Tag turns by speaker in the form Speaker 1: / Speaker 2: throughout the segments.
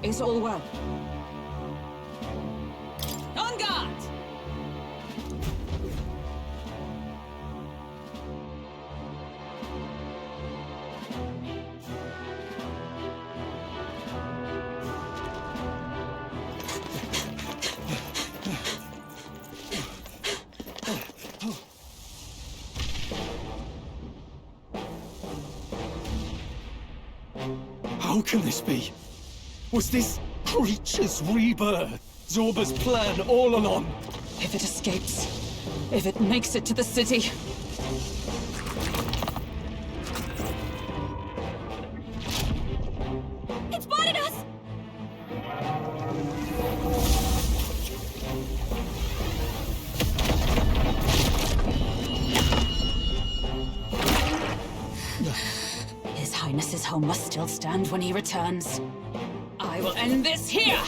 Speaker 1: Is all well? On guard!
Speaker 2: How can this be? Was this creature's rebirth Zorba's plan all along?
Speaker 1: If it escapes, if it makes it to the city...
Speaker 3: It spotted us!
Speaker 1: His Highness's home must still stand when he returns. I will end this here!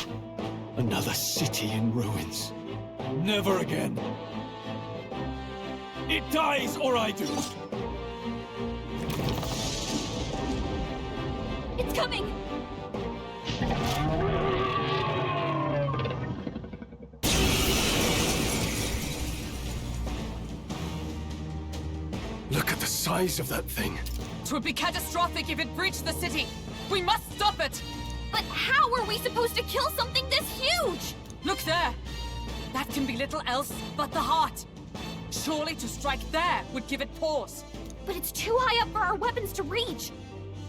Speaker 2: Another city in ruins. Never again. It dies or I do.
Speaker 3: It's coming!
Speaker 2: Look at the size of that thing.
Speaker 1: It would be catastrophic if it breached the city! We must stop it!
Speaker 3: But how are we supposed to kill something this huge?
Speaker 1: Look there! That can be little else but the heart! Surely to strike there would give it pause.
Speaker 3: But it's too high up for our weapons to reach.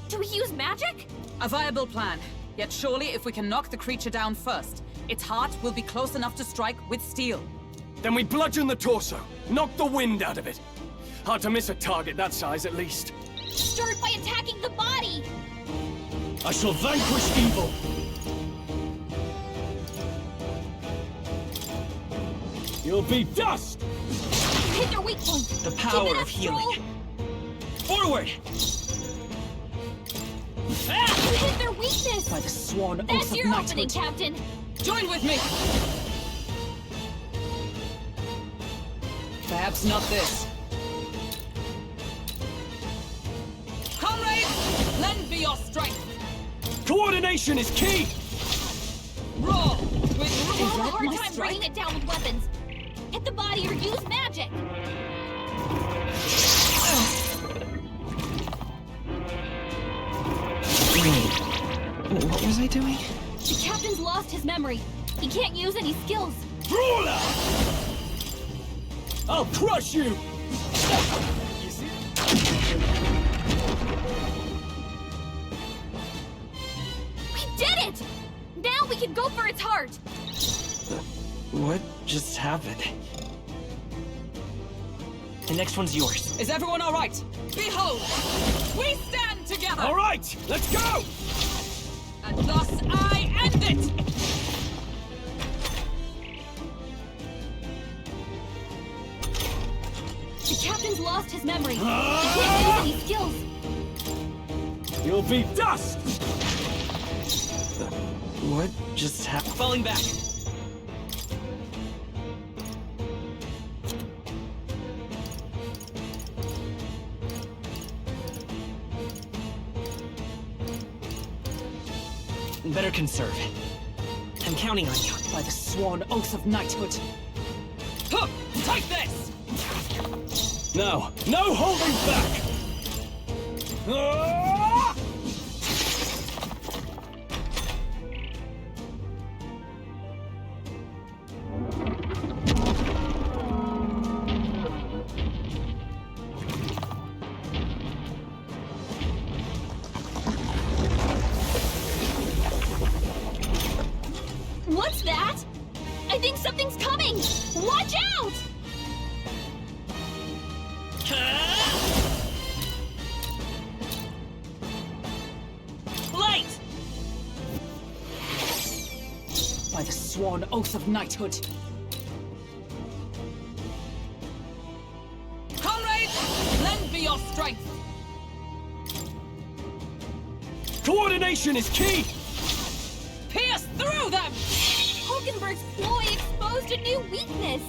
Speaker 3: Do we use magic?
Speaker 1: A viable plan. Yet surely if we can knock the creature down first, its heart will be close enough to strike with steel.
Speaker 2: Then we bludgeon the torso. Knock the wind out of it. Hard to miss a target that size, at least.
Speaker 3: Start by attacking the body!
Speaker 2: I shall vanquish evil! You'll be dust!
Speaker 3: Hit their weak point!
Speaker 4: The power
Speaker 3: Keep it up,
Speaker 4: of healing.
Speaker 3: Stroll.
Speaker 4: Forward!
Speaker 3: You hit their weakness!
Speaker 1: By the sworn
Speaker 3: That's
Speaker 1: oath of
Speaker 3: your opening,
Speaker 1: knighthood.
Speaker 3: Captain!
Speaker 1: Join with me! Perhaps not this. Comrades, lend me your strength!
Speaker 2: Coordination is key!
Speaker 1: Roar! With
Speaker 3: We'll have a
Speaker 1: roar
Speaker 3: hard
Speaker 1: my
Speaker 3: time
Speaker 1: strike.
Speaker 3: bringing it down with weapons. Hit the body or use magic!
Speaker 4: What was I doing?
Speaker 3: The Captain's lost his memory. He can't use any skills.
Speaker 2: Brawler! I'll crush you! You see?
Speaker 3: We did it! Now we can go for its heart!
Speaker 4: What just happened? The next one's yours.
Speaker 1: Is everyone all right? Behold, we stand together!
Speaker 2: All right, let's go!
Speaker 1: And thus I end it!
Speaker 3: The Captain's lost his memory. He can't use any skills.
Speaker 2: You'll be dust!
Speaker 4: What just happened? Falling back. Better conserve. I'm counting on you.
Speaker 1: By the sworn oath of knighthood. Huh, take this!
Speaker 2: Now, no holding back! Ah!
Speaker 3: What's that? I think something's coming! Watch out!
Speaker 4: Light!
Speaker 1: By the sworn oath of knighthood. Comrades, lend me your strength!
Speaker 2: Coordination is key!
Speaker 1: Pierce through them!
Speaker 3: Hulkenberg's ploy exposed a new weakness!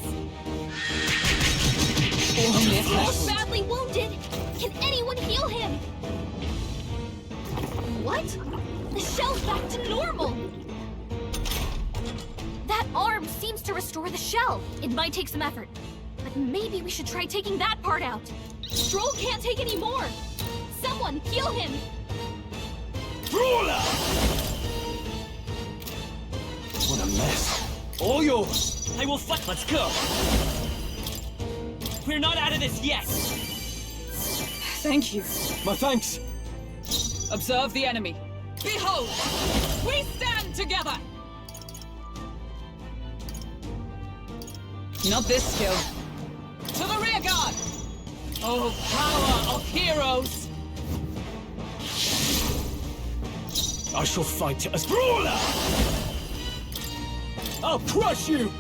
Speaker 1: Only a flesh
Speaker 3: He's
Speaker 1: wound.
Speaker 3: badly wounded! Can anyone heal him? What? The shell's back to normal! That arm seems to restore the shell. It might take some effort, but maybe we should try taking that part out. Stroll can't take any more! Someone heal him!
Speaker 2: Brawler! What a mess. All yours.
Speaker 4: I will fight. Let's go. We're not out of this yet.
Speaker 1: Thank you.
Speaker 2: My thanks.
Speaker 1: Observe the enemy. Behold! We stand together! Not this skill. To the rear guard! Oh, power of heroes!
Speaker 2: I shall fight as Brawler! I'll crush you!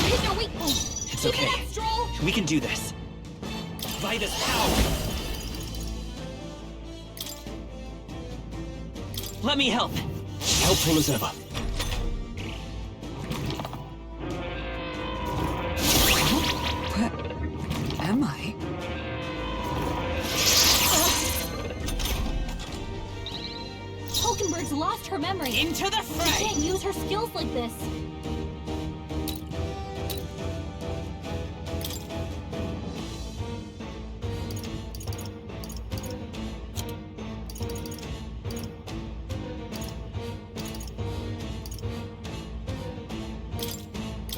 Speaker 3: Hit their weak point!
Speaker 4: It's
Speaker 3: Keep it
Speaker 4: okay.
Speaker 3: up, Stroll!
Speaker 4: We can do this. By this power. Let me help.
Speaker 2: Helpful as ever.
Speaker 1: Where am I?
Speaker 3: Hulkenberg's lost her memory.
Speaker 1: Into the
Speaker 3: She
Speaker 1: fray!
Speaker 3: can't use her skills like this.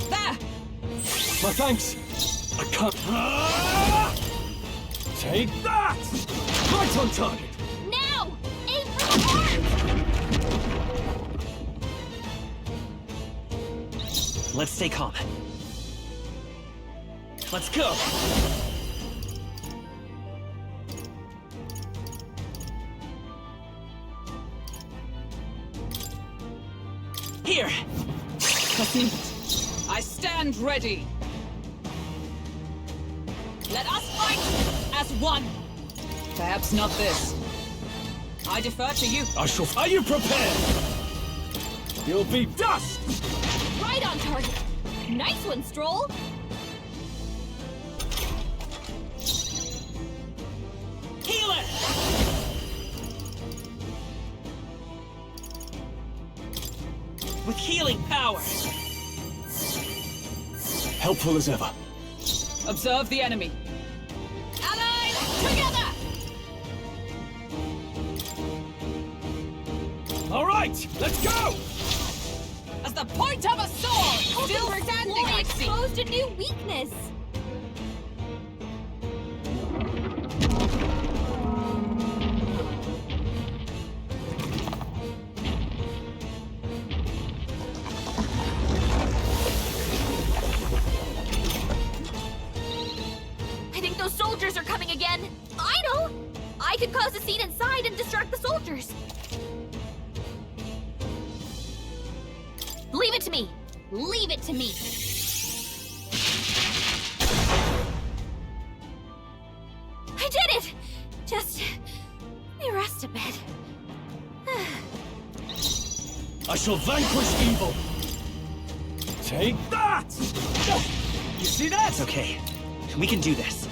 Speaker 1: There!
Speaker 2: My thanks. I can't. Ah! Take that! Right on target.
Speaker 3: Now! Aim for the arm!
Speaker 4: Let's stay calm. Let's go. Here.
Speaker 1: Proceed. I stand ready. Let us fight as one. Perhaps not this. I defer to you.
Speaker 2: I shall. Are you prepared? You'll be dust!
Speaker 3: Right on target! Nice one, Stroll!
Speaker 4: Healer! With healing power.
Speaker 2: Helpful as ever.
Speaker 1: Observe the enemy. Allies, together!
Speaker 2: All right, let's go!
Speaker 1: As the point of a sword! Still
Speaker 3: Hulkenberg's
Speaker 1: standing,
Speaker 3: ploy
Speaker 1: I see!
Speaker 3: exposed a new weakness! I think those soldiers are coming again! I know! I could cause a scene inside and distract the soldiers! Leave it to me! Leave it to me! I did it! Just... let me rest a bit.
Speaker 2: I shall vanquish evil. Take that! You see that?
Speaker 4: It's okay. We can do this.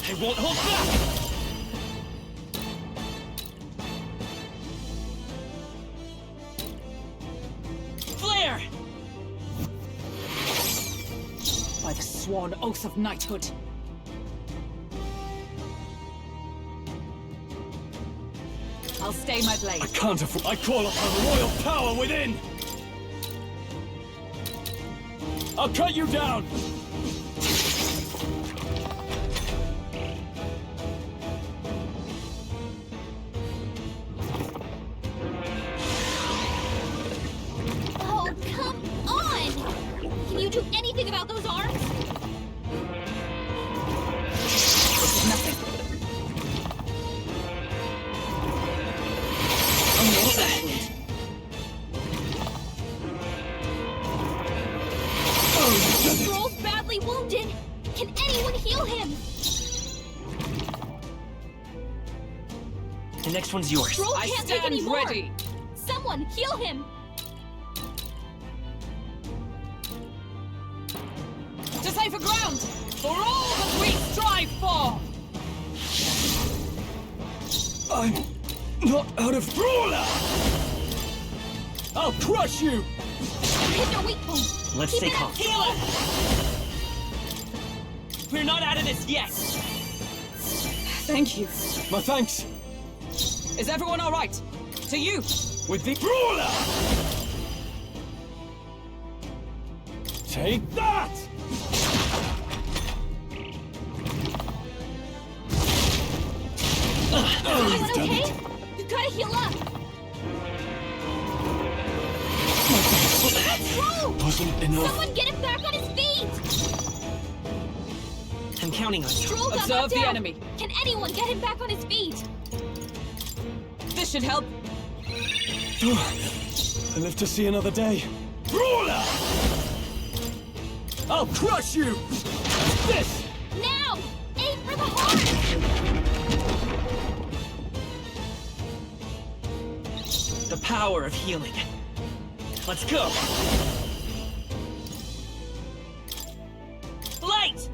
Speaker 4: I won't hold back! Flare!
Speaker 1: By the sworn oath of knighthood. I'll stay my blade.
Speaker 2: I can't afford. I call upon royal power within. I'll cut you down.
Speaker 3: Oh, come on! Can you do anything about those arms?
Speaker 1: This is nothing. Only a flesh wound.
Speaker 3: Stroll's badly wounded! Can anyone heal him?
Speaker 4: The next one's yours.
Speaker 3: Stroll
Speaker 1: I
Speaker 3: can't take any
Speaker 1: stand
Speaker 3: more!
Speaker 1: ready.
Speaker 3: Someone heal him!
Speaker 1: To safer ground! For all that we strive for!
Speaker 2: I'm not out of brawler! I'll crush you!
Speaker 3: Hit your weak point.
Speaker 4: Let's
Speaker 3: Keep
Speaker 4: stay
Speaker 3: it
Speaker 4: calm.
Speaker 3: up.
Speaker 4: Heal us! We're not out of this yet!
Speaker 1: Thank you.
Speaker 2: My thanks!
Speaker 1: Is everyone all right? To you!
Speaker 2: With the brawler! Take that!
Speaker 3: Everyone
Speaker 2: done
Speaker 3: okay?
Speaker 2: it.
Speaker 3: You gotta heal up. Whoa!
Speaker 2: Wasn't enough.
Speaker 3: Someone get him back on his feet!
Speaker 4: I'm counting on you.
Speaker 3: Stroll got
Speaker 1: Observe
Speaker 3: knocked
Speaker 1: the
Speaker 3: out.
Speaker 1: enemy.
Speaker 3: Can anyone get him back on his feet?
Speaker 1: This should help.
Speaker 2: I live to see another day. Brawler! I'll crush you! This!
Speaker 3: Now! Aim for the heart!
Speaker 4: The power of healing. Let's go! Light!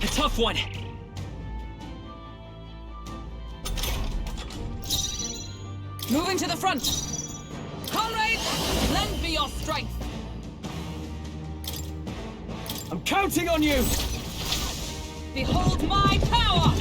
Speaker 4: A tough one.
Speaker 1: Moving to the front. Comrades, lend me your strength.
Speaker 2: I'm counting on you!
Speaker 1: Behold my power!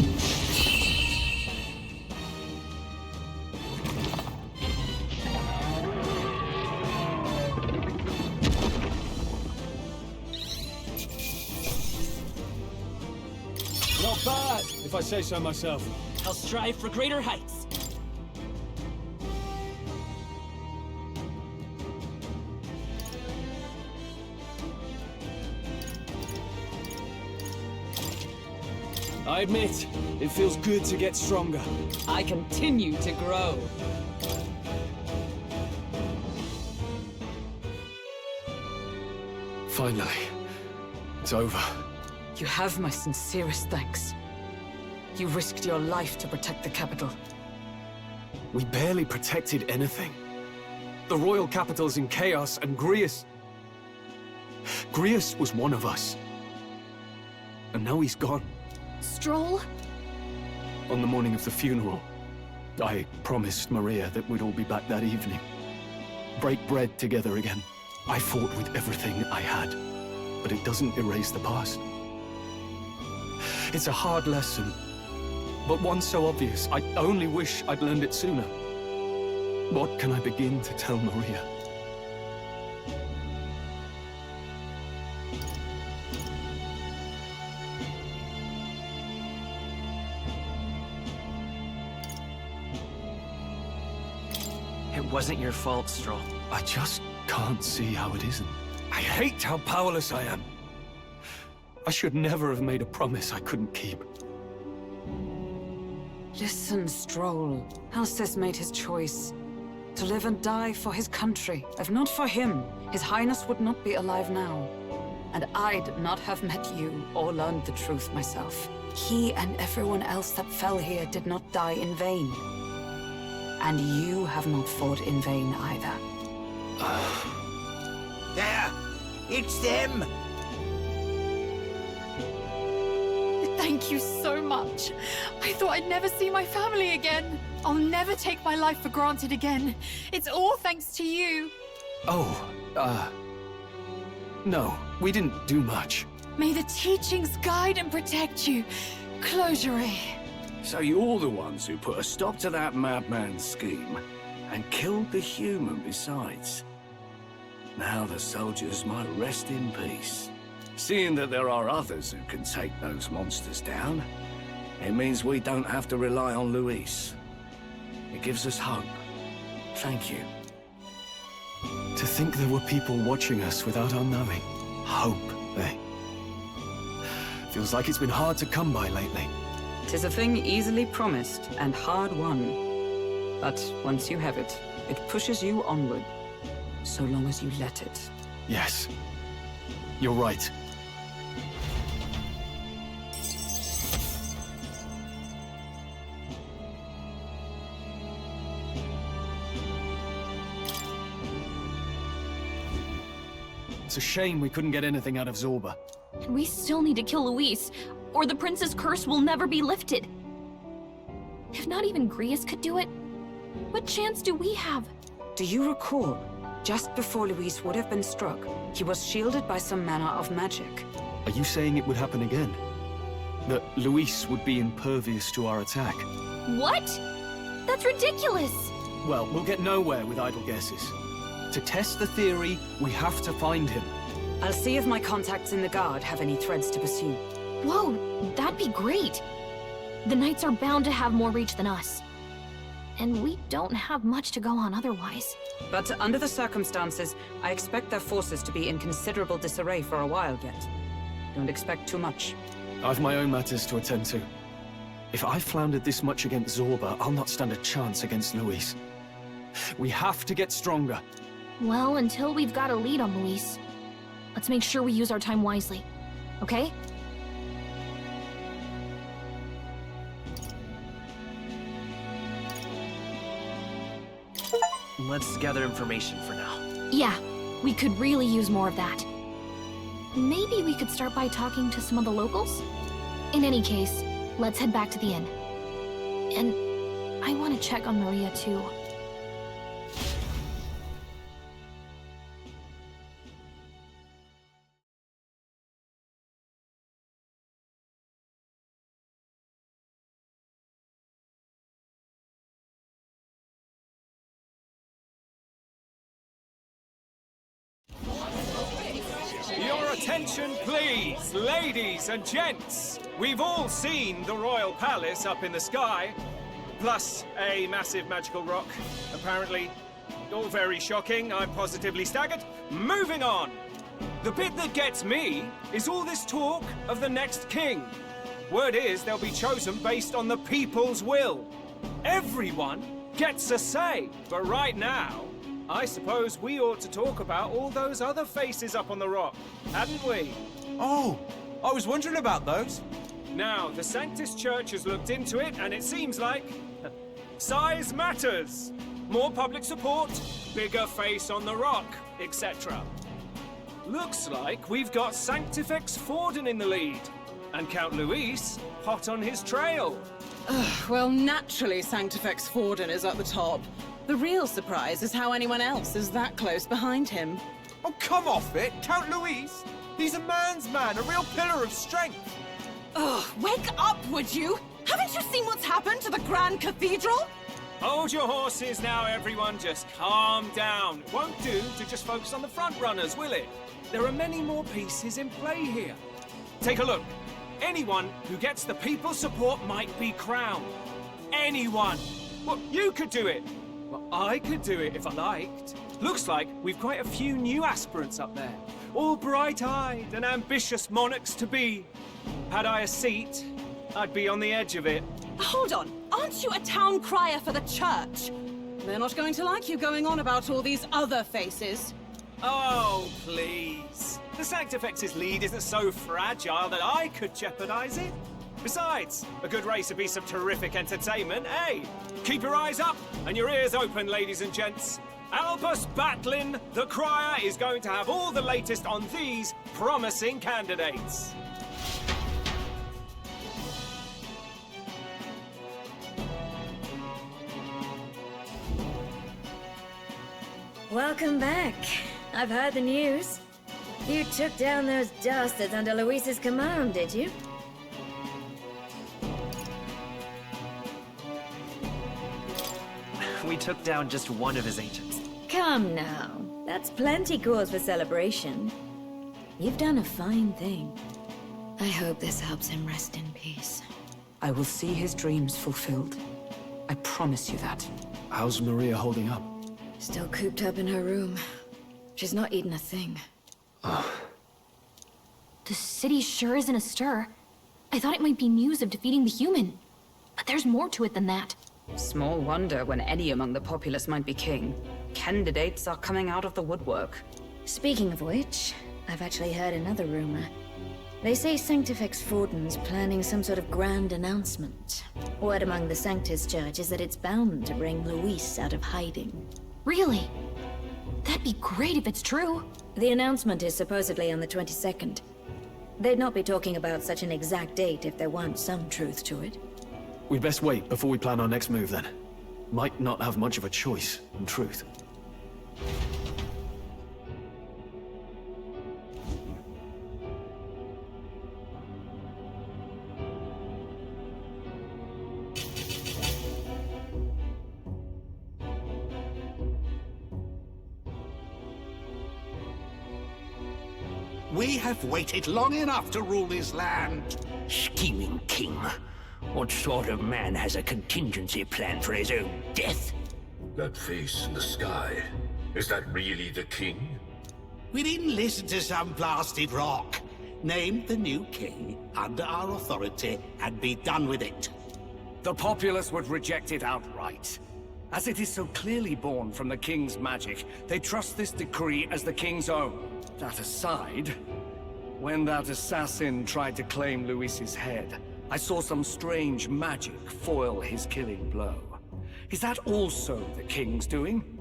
Speaker 2: Not bad, if I say so myself.
Speaker 4: I'll strive for greater heights.
Speaker 2: I admit, it feels good to get stronger.
Speaker 1: I continue to grow.
Speaker 2: Finally, it's over.
Speaker 1: You have my sincerest thanks. You risked your life to protect the capital.
Speaker 2: We barely protected anything. The royal capital's in chaos, and Grius was one of us. And now he's gone.
Speaker 3: Stroll?
Speaker 2: On the morning of the funeral, I promised Maria that we'd all be back that evening. Break bread together again. I fought with everything I had, but it doesn't erase the past. It's a hard lesson, but one so obvious, I only wish I'd learned it sooner. What can I begin to tell Maria?
Speaker 4: It wasn't your fault, Stroll.
Speaker 2: I just can't see how it isn't. I hate how powerless I am. I should never have made a promise I couldn't keep.
Speaker 1: Listen, Stroll. Alcest made his choice. To live and die for his country. If not for him, His Highness would not be alive now. And I'd not have met you or learned the truth myself. He and everyone else that fell here did not die in vain. And you have not fought in vain either.
Speaker 5: There! It's them!
Speaker 6: Thank you so much. I thought I'd never see my family again. I'll never take my life for granted again. It's all thanks to you.
Speaker 2: No, we didn't do much.
Speaker 6: May the teachings guide and protect you. Closure.
Speaker 5: So you're the ones who put a stop to that madman's scheme, and killed the human besides. Now the soldiers might rest in peace. Seeing that there are others who can take those monsters down, it means we don't have to rely on Luis. It gives us hope. Thank you.
Speaker 2: To think there were people watching us without our knowing. Hope, eh? Feels like it's been hard to come by lately.
Speaker 1: 'Tis a thing easily promised and hard won. But once you have it, it pushes you onward. So long as you let it.
Speaker 2: Yes. You're right. It's a shame we couldn't get anything out of Zorba.
Speaker 3: And we still need to kill Luis, or the prince's curse will never be lifted. If not even Grius could do it, what chance do we have?
Speaker 1: Do you recall? Just before Luis would have been struck, he was shielded by some manner of magic.
Speaker 2: Are you saying it would happen again? That Luis would be impervious to our attack?
Speaker 3: What? That's ridiculous!
Speaker 2: Well, we'll get nowhere with idle guesses. To test the theory, we have to find him.
Speaker 1: I'll see if my contacts in the Guard have any threads to pursue.
Speaker 3: Whoa, that'd be great! The Knights are bound to have more reach than us. And we don't have much to go on otherwise.
Speaker 1: But under the circumstances, I expect their forces to be in considerable disarray for a while yet. Don't expect too much.
Speaker 2: I've my own matters to attend to. If I floundered this much against Zorba, I'll not stand a chance against Luis. We have to get stronger.
Speaker 3: Well, until we've got a lead on Luis, let's make sure we use our time wisely, okay?
Speaker 4: Let's gather information for now.
Speaker 3: Yeah, we could really use more of that. Maybe we could start by talking to some of the locals? In any case, let's head back to the inn. And I want to check on Maria too.
Speaker 7: Your attention, please, ladies and gents. We've all seen the royal palace up in the sky, plus a massive magical rock, apparently. All very shocking, I'm positively staggered. Moving on. The bit that gets me is all this talk of the next king. Word is they'll be chosen based on the people's will. Everyone gets a say, but right now, I suppose we ought to talk about all those other faces up on the rock, hadn't we?
Speaker 8: Oh, I was wondering about those.
Speaker 7: Now, the Sanctus Church has looked into it, and it seems like size matters. More public support, bigger face on the rock, etc. Looks like we've got Sanctifex Forden in the lead, and Count Luis hot on his trail.
Speaker 9: Well, naturally, Sanctifex Forden is at the top. The real surprise is how anyone else is that close behind him.
Speaker 8: Oh, come off it, Count Luis. He's a man's man, a real pillar of strength.
Speaker 9: Ugh, wake up, would you? Haven't you seen what's happened to the Grand Cathedral?
Speaker 7: Hold your horses now, everyone. Just calm down. It won't do to just focus on the front runners, will it? There are many more pieces in play here. Take a look. Anyone who gets the people's support might be crowned. Anyone. Well, you could do it. Well, I could do it if I liked. Looks like we've quite a few new aspirants up there. All bright-eyed and ambitious monarchs to be. Had I a seat, I'd be on the edge of it.
Speaker 9: Hold on, aren't you a town crier for the church? They're not going to like you going on about all these other faces.
Speaker 7: Oh, please. The Sanctifex's lead isn't so fragile that I could jeopardize it. Besides, a good race would be some terrific entertainment, eh? Keep your eyes up and your ears open, ladies and gents. Albus Batlin, the crier, is going to have all the latest on these promising candidates.
Speaker 10: Welcome back. I've heard the news. You took down those dastards under Luis's command, did you?
Speaker 4: We took down just one of his agents.
Speaker 10: Come now. That's plenty cause for celebration. You've done a fine thing. I hope this helps him rest in peace.
Speaker 1: I will see his dreams fulfilled. I promise you that.
Speaker 2: How's Maria holding up?
Speaker 10: Still cooped up in her room. She's not eaten a thing.
Speaker 3: The city sure isn't astir. I thought it might be news of defeating the human. But there's more to it than that.
Speaker 1: Small wonder when any among the populace might be king. Candidates are coming out of the woodwork.
Speaker 10: Speaking of which, I've actually heard another rumor. They say Sanctifex Forden's planning some sort of grand announcement. Word among the Sanctus Church is that it's bound to bring Luis out of hiding.
Speaker 3: Really? That'd be great if it's true.
Speaker 10: The announcement is supposedly on the 22nd. They'd not be talking about such an exact date if there weren't some truth to it.
Speaker 2: We'd best wait before we plan our next move, then. Might not have much of a choice, in truth.
Speaker 5: We have waited long enough to rule this land.
Speaker 11: Scheming king. What sort of man has a contingency plan for his own death?
Speaker 12: That face in the sky, is that really the king?
Speaker 5: We didn't listen to some blasted rock. Name the new king under our authority and be done with it.
Speaker 7: The populace would reject it outright. As it is so clearly born from the king's magic, they trust this decree as the king's own. That aside, when that assassin tried to claim Luis's head, I saw some strange magic foil his killing blow. Is that also the king's doing?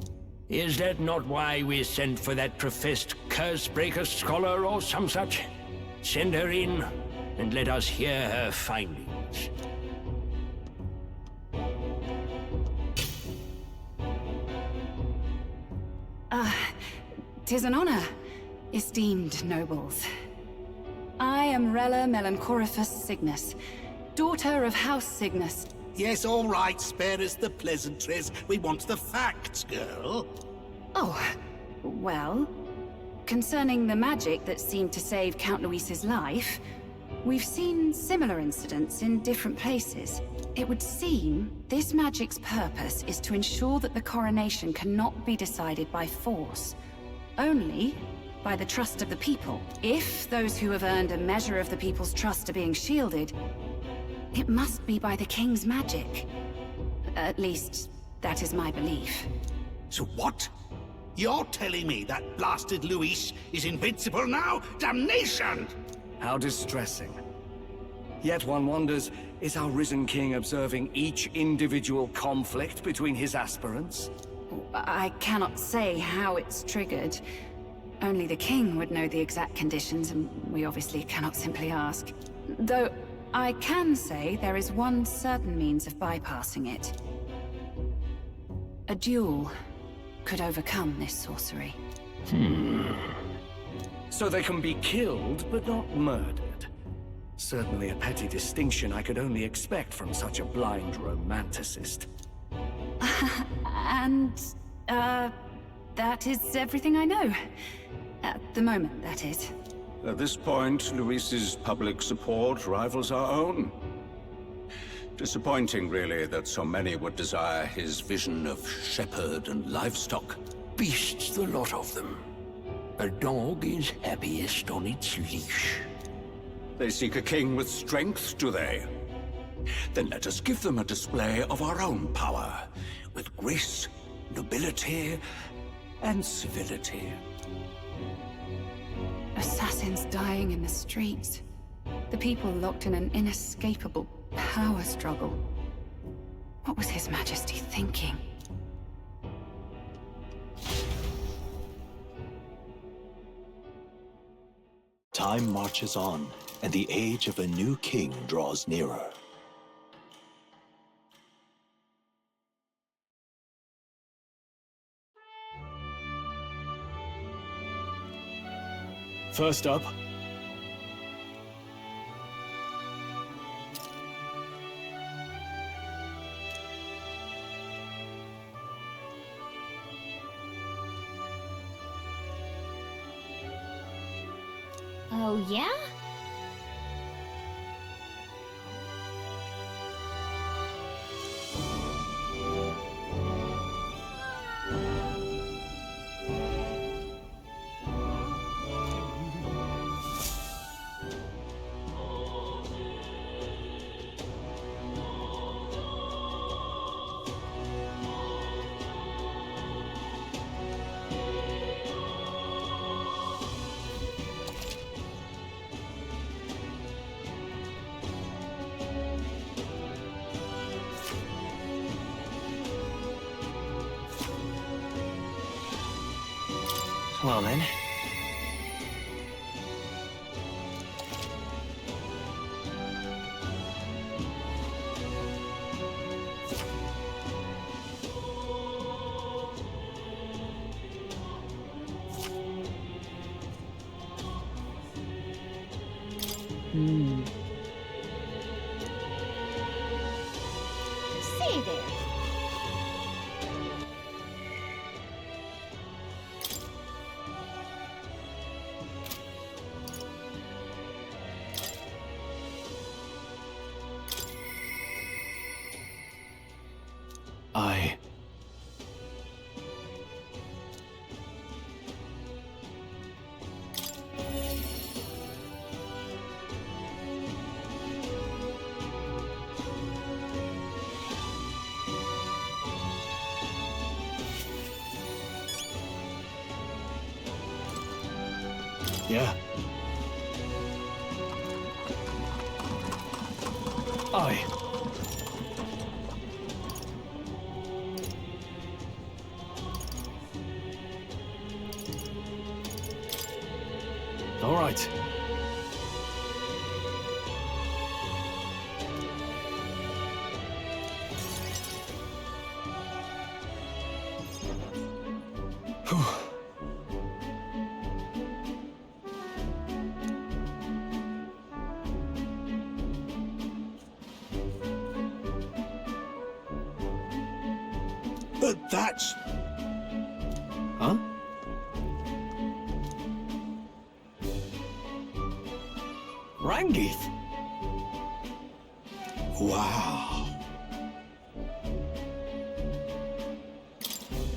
Speaker 11: Is that not why we sent for that professed curse-breaker scholar or some such? Send her in, and let us hear her findings.
Speaker 13: Tis an honor, esteemed nobles. I am Rella Melanchorophus Cygnus, daughter of House Cygnus.
Speaker 5: Yes, all right, spare us the pleasantries. We want the facts, girl.
Speaker 13: Oh, well, concerning the magic that seemed to save Count Luis's life, we've seen similar incidents in different places. It would seem this magic's purpose is to ensure that the coronation cannot be decided by force, only by the trust of the people. If those who have earned a measure of the people's trust are being shielded, it must be by the king's magic. At least, that is my belief.
Speaker 5: So what? You're telling me that blasted Luis is invincible now? Damnation!
Speaker 7: How distressing. Yet one wonders, is our risen king observing each individual conflict between his aspirants?
Speaker 13: I cannot say how it's triggered. Only the king would know the exact conditions, and we obviously cannot simply ask. Though, I can say there is one certain means of bypassing it. A duel could overcome this sorcery.
Speaker 7: So they can be killed, but not murdered. Certainly a petty distinction I could only expect from such a blind romanticist.
Speaker 13: And, that is everything I know. At the moment, that is.
Speaker 5: At this point, Luis's public support rivals our own. Disappointing, really, that so many would desire his vision of shepherd and livestock.
Speaker 11: Beasts, the lot of them. A dog is happiest on its leash.
Speaker 5: They seek a king with strength, do they? Then let us give them a display of our own power, with grace, nobility, and civility.
Speaker 13: Assassins dying in the streets. The people locked in an inescapable power struggle. What was His Majesty thinking?
Speaker 14: Time marches on, and the age of a new king draws nearer.
Speaker 2: First up,
Speaker 3: Oh, yeah?
Speaker 4: Well then.
Speaker 10: See there.
Speaker 2: I... Yeah. I... All right. Whew.
Speaker 14: But that's...
Speaker 2: Huh? Rangith?
Speaker 14: Wow.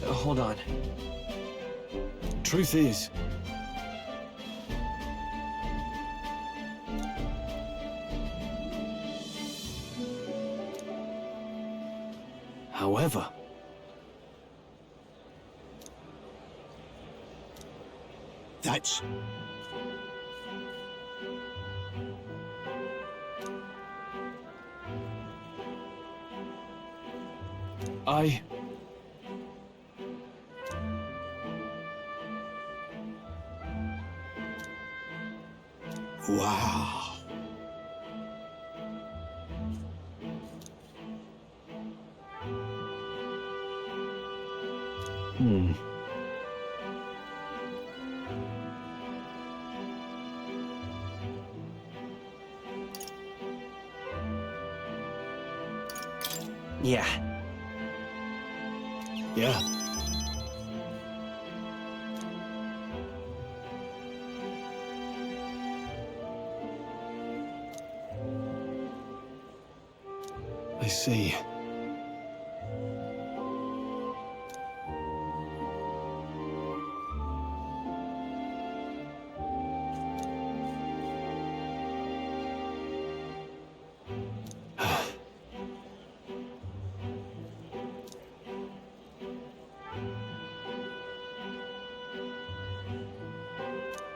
Speaker 4: Hold on.
Speaker 2: Truth is... However...
Speaker 14: That's...
Speaker 2: I...
Speaker 14: Wow.
Speaker 2: Hmm.
Speaker 4: Yeah.
Speaker 2: Yeah. I see.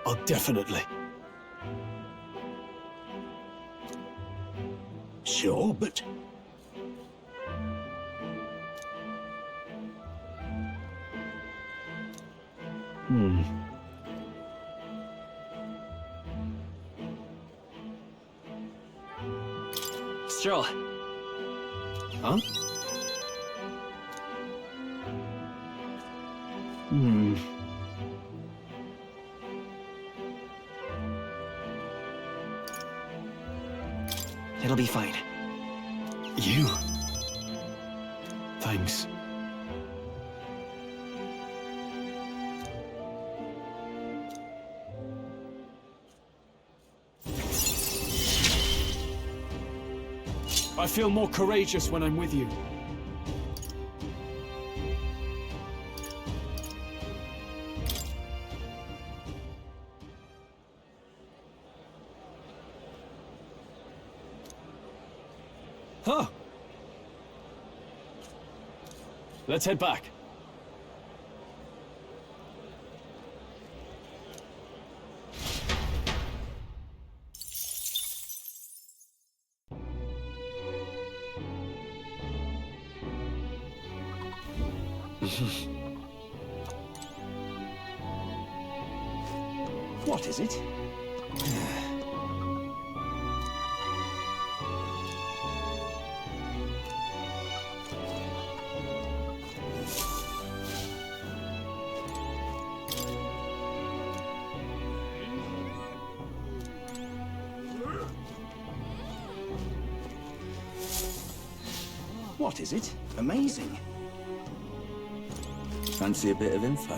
Speaker 2: Oh, definitely.
Speaker 14: Sure, but...
Speaker 2: Hmm.
Speaker 4: Stroll.
Speaker 2: Huh? Hmm.
Speaker 4: It'll be fine.
Speaker 2: You? Thanks. I feel more courageous when I'm with you. Huh. Let's head back.
Speaker 14: What is it?
Speaker 15: What is it? Amazing. Fancy a bit of info?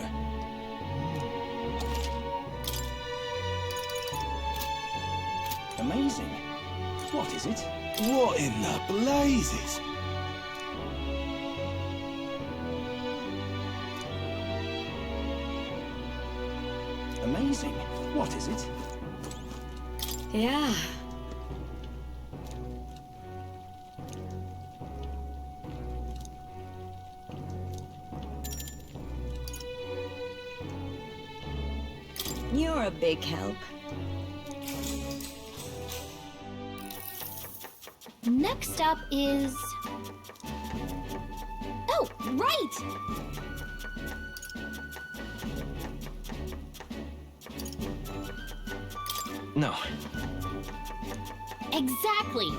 Speaker 15: Amazing. What is it?
Speaker 16: What in the blazes?
Speaker 15: Amazing. What is it?
Speaker 10: Yeah. You're a big help.
Speaker 3: Next up is... Oh, right!
Speaker 4: No.
Speaker 3: Exactly!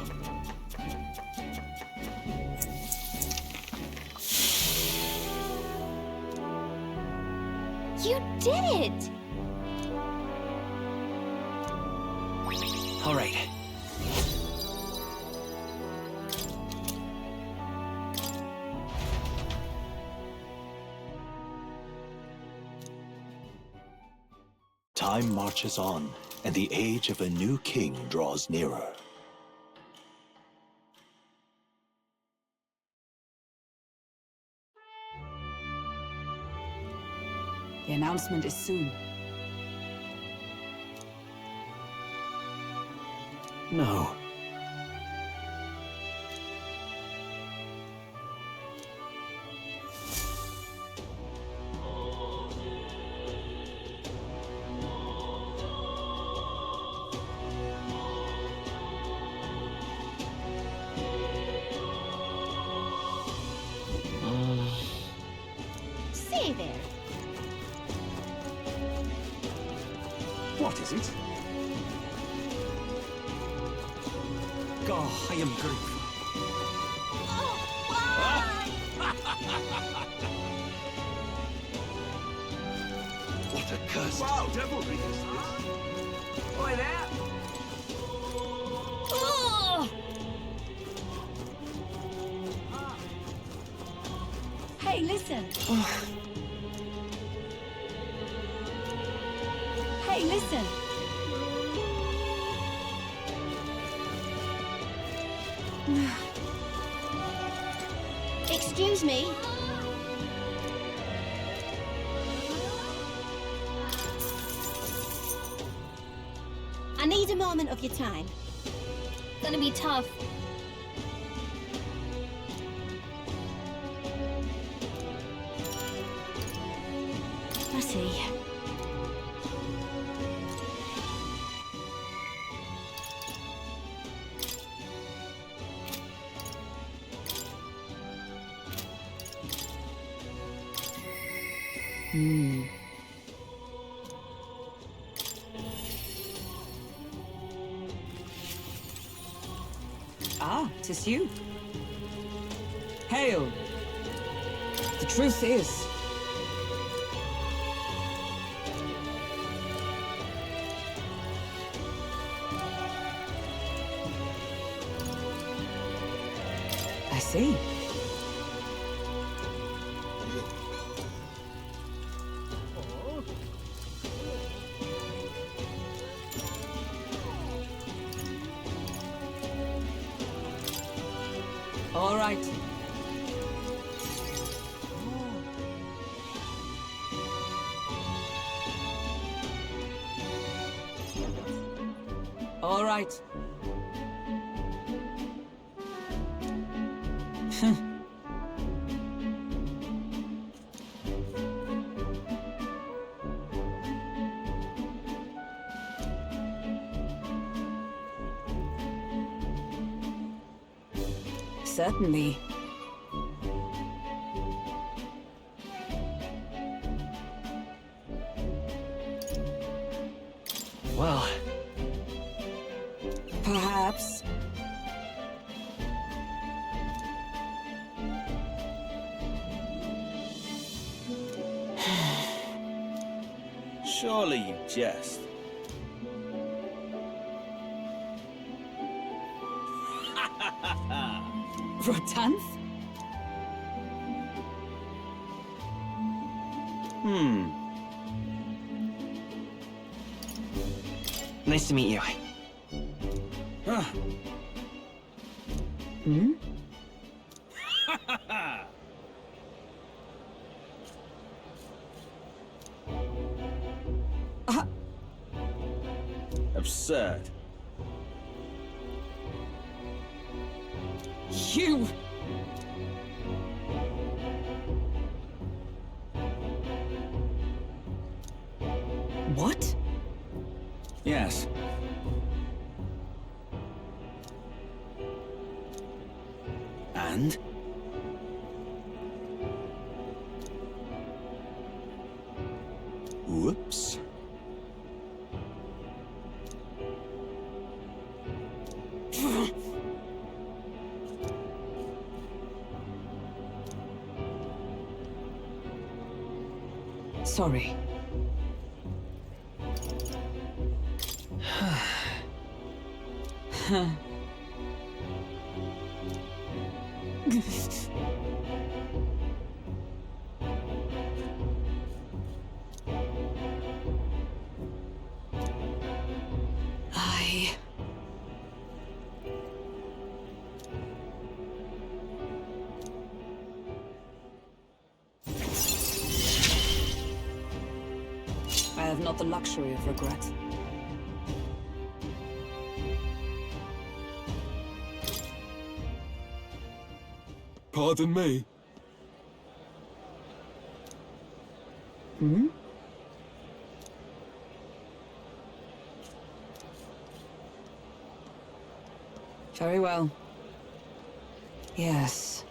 Speaker 3: You did it!
Speaker 4: All right.
Speaker 14: Time marches on, and the age of a new king draws nearer.
Speaker 1: The announcement is soon.
Speaker 2: No.
Speaker 3: Say there.
Speaker 15: What is it?
Speaker 4: Oh, I am grateful.
Speaker 16: What a curse.
Speaker 8: Wow, devilry is this? Boy, there!
Speaker 3: Ugh!
Speaker 10: Hey, listen. Hey, listen.
Speaker 3: Excuse me.
Speaker 10: I need a moment of your time.
Speaker 3: Gonna be tough.
Speaker 10: I see.
Speaker 1: Ah, 'tis you. Hail. The truth is... I see. All right. All right. Certainly.
Speaker 4: Well,
Speaker 1: perhaps.
Speaker 15: Surely you jest.
Speaker 1: Rotanth?
Speaker 4: Nice to meet you.
Speaker 1: Hmm?
Speaker 15: Absurd.
Speaker 1: You! What?
Speaker 15: Yes. And?
Speaker 16: Whoops.
Speaker 1: Sorry. I have not the luxury of regret.
Speaker 16: Pardon me.
Speaker 1: Hmm? Very well. Yes.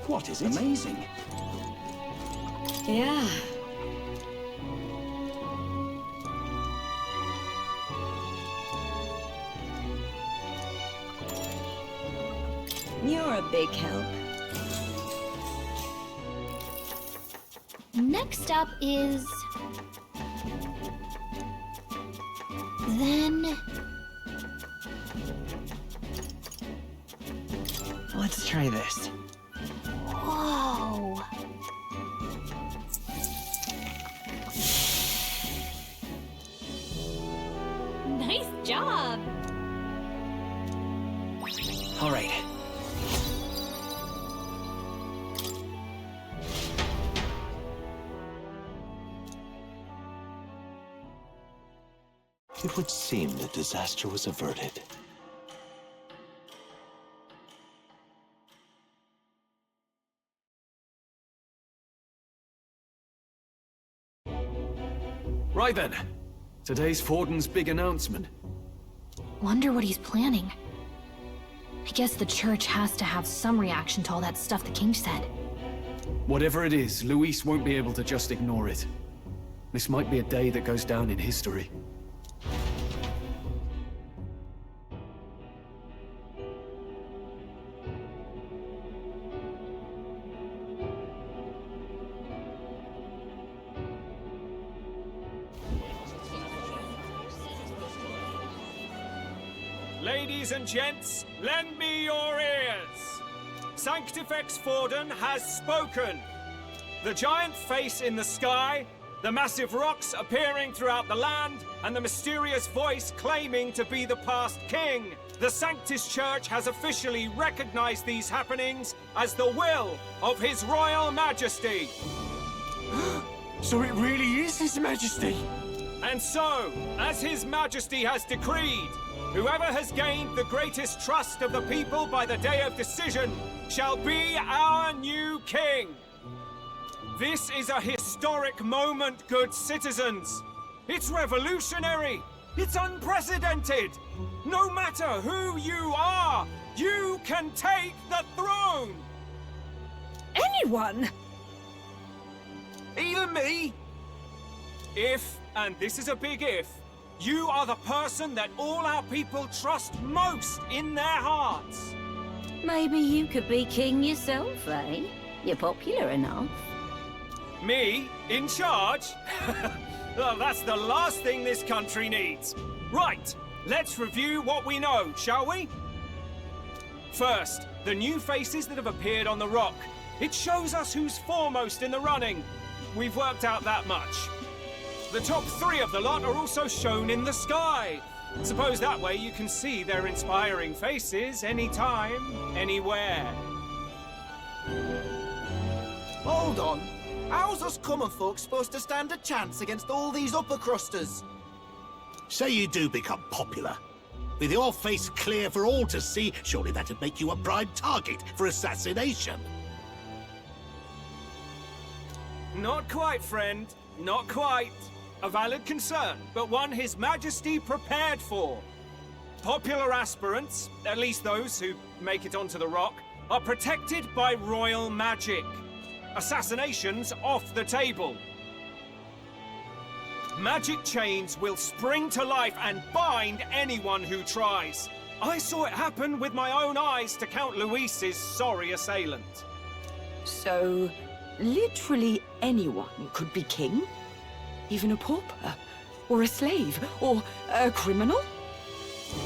Speaker 15: What is it? Amazing.
Speaker 10: Yeah. You're a big help.
Speaker 3: Next up is... Then...
Speaker 4: Let's try this.
Speaker 3: Whoa. Nice job.
Speaker 4: All right.
Speaker 14: It would seem the disaster was averted.
Speaker 2: Right then. Today's Forden's big announcement.
Speaker 3: Wonder what he's planning. I guess the church has to have some reaction to all that stuff the king said.
Speaker 2: Whatever it is, Luis won't be able to just ignore it. This might be a day that goes down in history.
Speaker 7: Ladies and gents, lend me your ears. Sanctifex Forden has spoken. The giant face in the sky, the massive rocks appearing throughout the land, and the mysterious voice claiming to be the past king. The Sanctus Church has officially recognized these happenings as the will of His Royal Majesty.
Speaker 8: So it really is His Majesty?
Speaker 7: And so, as His Majesty has decreed, whoever has gained the greatest trust of the people by the day of decision shall be our new king. This is a historic moment, good citizens. It's revolutionary. It's unprecedented. No matter who you are, you can take the throne.
Speaker 1: Anyone?
Speaker 8: Even me?
Speaker 7: If, and this is a big if, you are the person that all our people trust most in their hearts.
Speaker 10: Maybe you could be king yourself, eh? You're popular enough.
Speaker 7: Me? In charge? Well, that's the last thing this country needs. Right, let's review what we know, shall we? First, the new faces that have appeared on the rock. It shows us who's foremost in the running. We've worked out that much. The top 3 of the lot are also shown in the sky. Suppose that way you can see their inspiring faces anytime, anywhere.
Speaker 8: Hold on. How's us common folk supposed to stand a chance against all these upper crusters?
Speaker 17: Say you do become popular. With your face clear for all to see, surely that'd make you a prime target for assassination.
Speaker 7: Not quite, friend. Not quite. A valid concern, but one His Majesty prepared for. Popular aspirants, at least those who make it onto the rock, are protected by royal magic. Assassinations off the table. Magic chains will spring to life and bind anyone who tries. I saw it happen with my own eyes to Count Luis's sorry assailant.
Speaker 18: So, literally anyone could be king? Even a pauper? Or a slave? Or a criminal?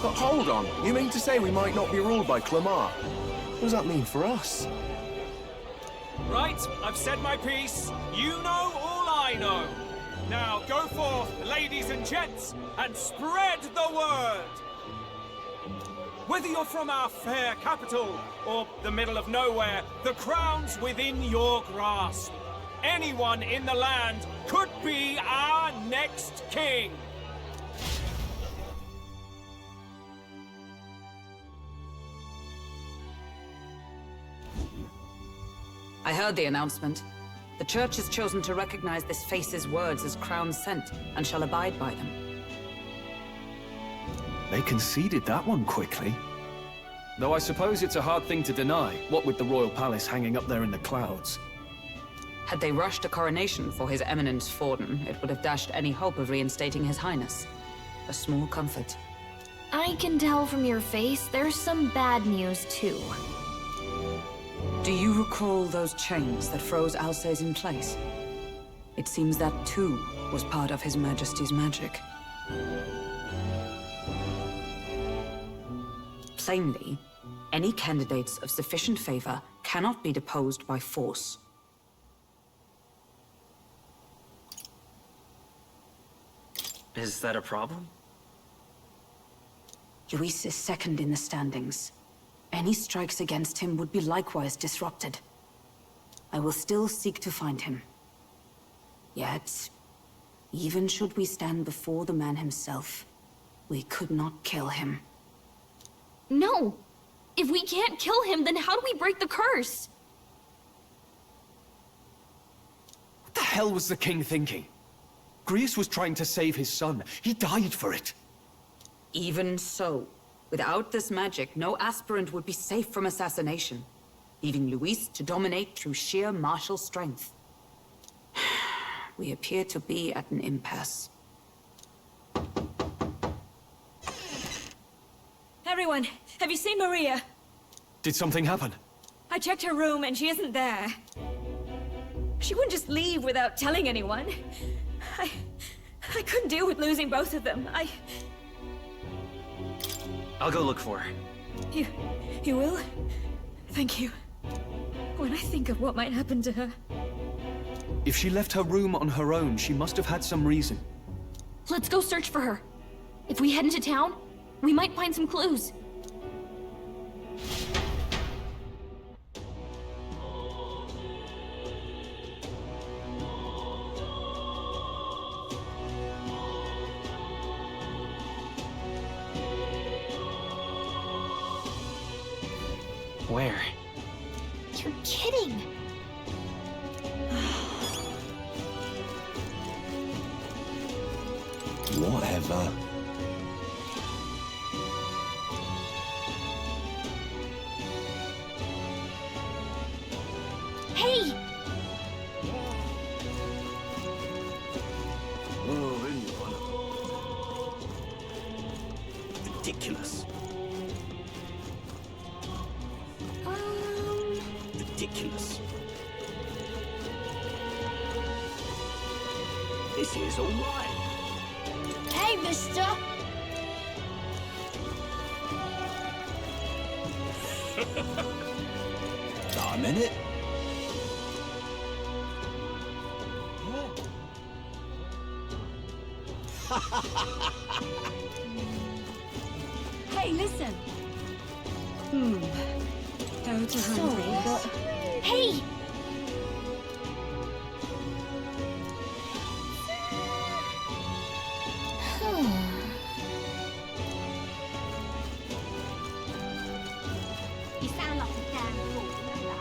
Speaker 8: But hold on, you mean to say we might not be ruled by Clamar? What does that mean for us?
Speaker 7: Right, I've said my piece. You know all I know. Now go forth, ladies and gents, and spread the word! Whether you're from our fair capital or the middle of nowhere, the crown's within your grasp. Anyone in the land could be our next king.
Speaker 1: I heard the announcement. The Church has chosen to recognize this face's words as crown sent, and shall abide by them.
Speaker 2: They conceded that one quickly. Though I suppose it's a hard thing to deny, what with the royal palace hanging up there in the clouds.
Speaker 1: Had they rushed a coronation for His Eminence Forden, it would have dashed any hope of reinstating His Highness. A small comfort.
Speaker 3: I can tell from your face there's some bad news, too.
Speaker 1: Do you recall those chains that froze Alsace in place? It seems that, too, was part of His Majesty's magic. Plainly, any candidates of sufficient favor cannot be deposed by force.
Speaker 4: Is that a problem?
Speaker 1: Luis is second in the standings. Any strikes against him would be likewise disrupted. I will still seek to find him. Yet, even should we stand before the man himself, we could not kill him.
Speaker 3: No! If we can't kill him, then how do we break the curse?
Speaker 2: What the hell was the king thinking? Grius was trying to save his son. He died for it.
Speaker 1: Even so, without this magic, no aspirant would be safe from assassination, leaving Luis to dominate through sheer martial strength. We appear to be at an impasse.
Speaker 19: Everyone, have you seen Maria?
Speaker 2: Did something happen?
Speaker 19: I checked her room and she isn't there. She wouldn't just leave without telling anyone. I couldn't deal with losing both of them.
Speaker 4: I'll go look for her.
Speaker 19: You will? Thank you. When I think of what might happen to her...
Speaker 2: If she left her room on her own, she must have had some reason.
Speaker 3: Let's go search for her. If we head into town, we might find some clues.
Speaker 4: Where?
Speaker 3: You're kidding!
Speaker 14: Whatever.
Speaker 3: Hey!
Speaker 17: Ridiculous. Ridiculous. This is all right.
Speaker 19: Hey, mister!
Speaker 15: I'm in it.
Speaker 19: Hey, listen!
Speaker 13: Go to
Speaker 19: Sorry, but... Hey!
Speaker 20: You sound like a damn fool, remember?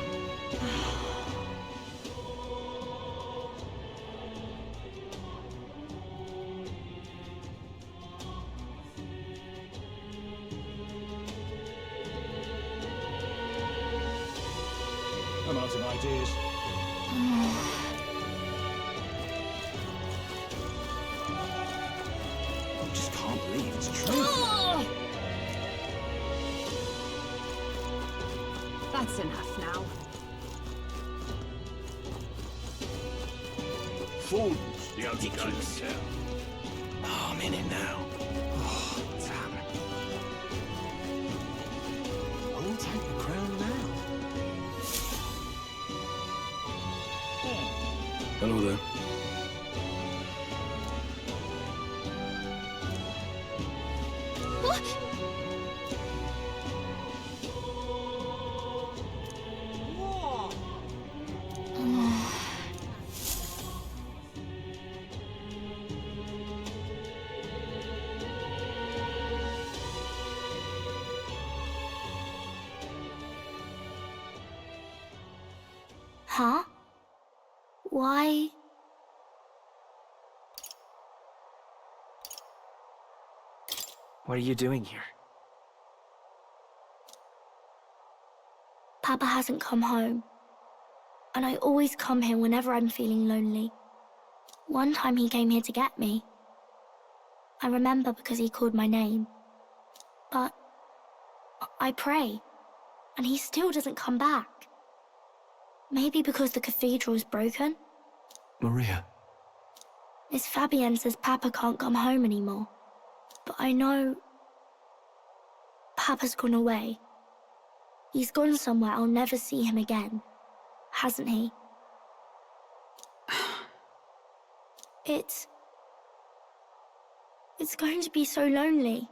Speaker 15: I'm out of ideas. I just can't believe it's true.
Speaker 13: That's enough now.
Speaker 12: Fools, the ridiculous.
Speaker 15: Oh, I'm in it now. Oh, damn. I will take the crown now.
Speaker 5: Hello there.
Speaker 3: Huh? Why?
Speaker 4: What are you doing here?
Speaker 3: Papa hasn't come home. And I always come here whenever I'm feeling lonely. One time he came here to get me. I remember because he called my name. But I pray, and he still doesn't come back. Maybe because the cathedral's broken?
Speaker 2: Maria.
Speaker 3: Miss Fabienne says Papa can't come home anymore. But I know Papa's gone away. He's gone somewhere I'll never see him again, hasn't he? It's going to be so lonely.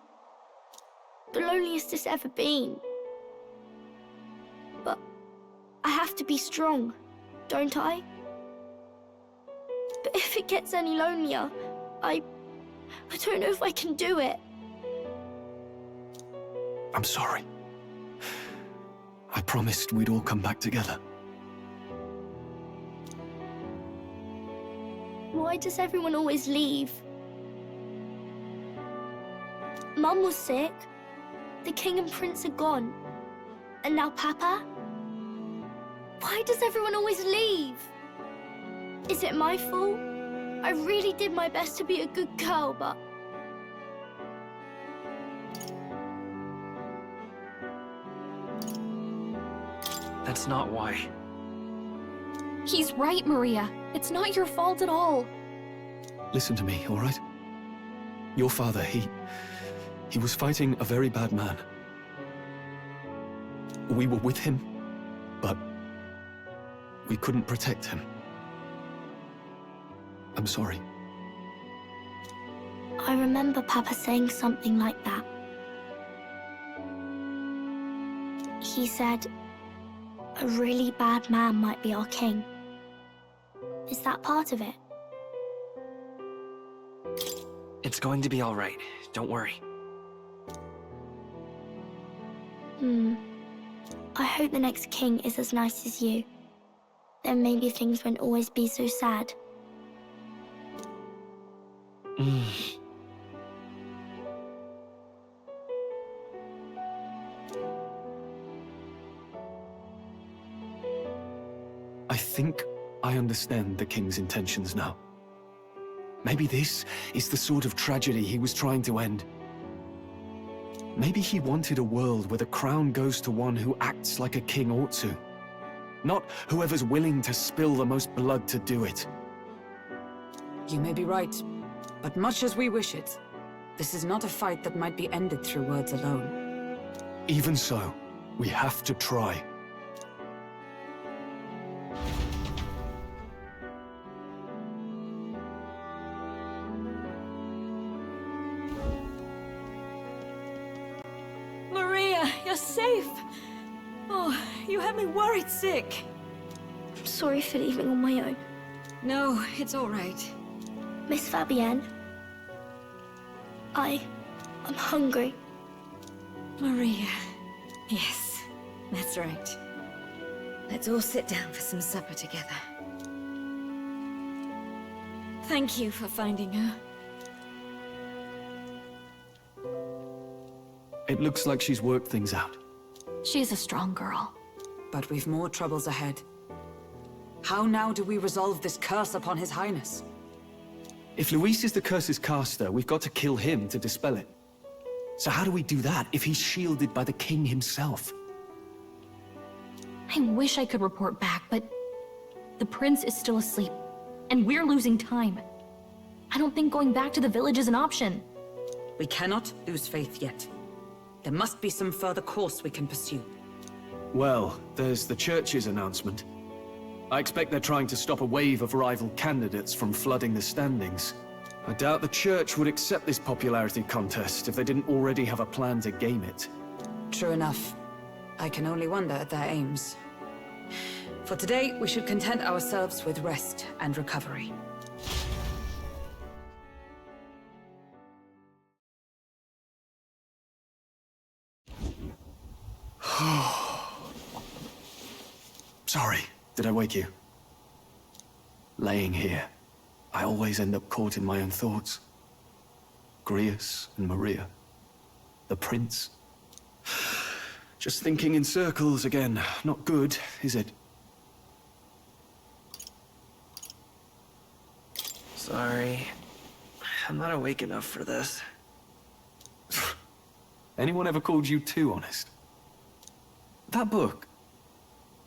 Speaker 3: The loneliest it's ever been. But I have to be strong, don't I? But if it gets any lonelier, I don't know if I can do it.
Speaker 2: I'm sorry. I promised we'd all come back together.
Speaker 3: Why does everyone always leave? Mum was sick. The king and prince are gone. And now Papa? Why does everyone always leave? Is it my fault? I really did my best to be a good girl, but...
Speaker 4: That's not why.
Speaker 3: He's right, Maria. It's not your fault at all.
Speaker 2: Listen to me, all right? Your father, he was fighting a very bad man. We were with him, but we couldn't protect him. I'm sorry.
Speaker 3: I remember Papa saying something like that. He said, a really bad man might be our king. Is that part of it?
Speaker 4: It's going to be all right. Don't worry.
Speaker 3: I hope the next king is as nice as you. Then maybe things won't always be so sad.
Speaker 2: I think I understand the king's intentions now. Maybe this is the sort of tragedy he was trying to end. Maybe he wanted a world where the crown goes to one who acts like a king ought to. Not whoever's willing to spill the most blood to do it.
Speaker 1: You may be right, but much as we wish it, this is not a fight that might be ended through words alone.
Speaker 2: Even so, we have to try.
Speaker 19: Maria, you're safe! Oh, you had me worried sick.
Speaker 21: I'm sorry for leaving on my own.
Speaker 19: No, it's all right.
Speaker 21: Miss Fabienne, I'm hungry.
Speaker 19: Maria. Yes, that's right.
Speaker 10: Let's all sit down for some supper together.
Speaker 19: Thank you for finding her.
Speaker 2: It looks like she's worked things out.
Speaker 3: She's a strong girl.
Speaker 1: But we've more troubles ahead. How now do we resolve this curse upon His Highness?
Speaker 2: If Luis is the curse's caster, we've got to kill him to dispel it. So how do we do that if he's shielded by the king himself?
Speaker 3: I wish I could report back, but the prince is still asleep, and we're losing time. I don't think going back to the village is an option.
Speaker 1: We cannot lose faith yet. There must be some further course we can pursue.
Speaker 2: Well, there's the church's announcement. I expect they're trying to stop a wave of rival candidates from flooding the standings. I doubt the church would accept this popularity contest if they didn't already have a plan to game it.
Speaker 1: True enough. I can only wonder at their aims. For today, we should content ourselves with rest and recovery.
Speaker 2: Sorry, did I wake you? Laying here, I always end up caught in my own thoughts. Grius and Maria. The prince. Just thinking in circles again. Not good, is it?
Speaker 15: Sorry. I'm not awake enough for this.
Speaker 2: Anyone ever called you too honest? That book,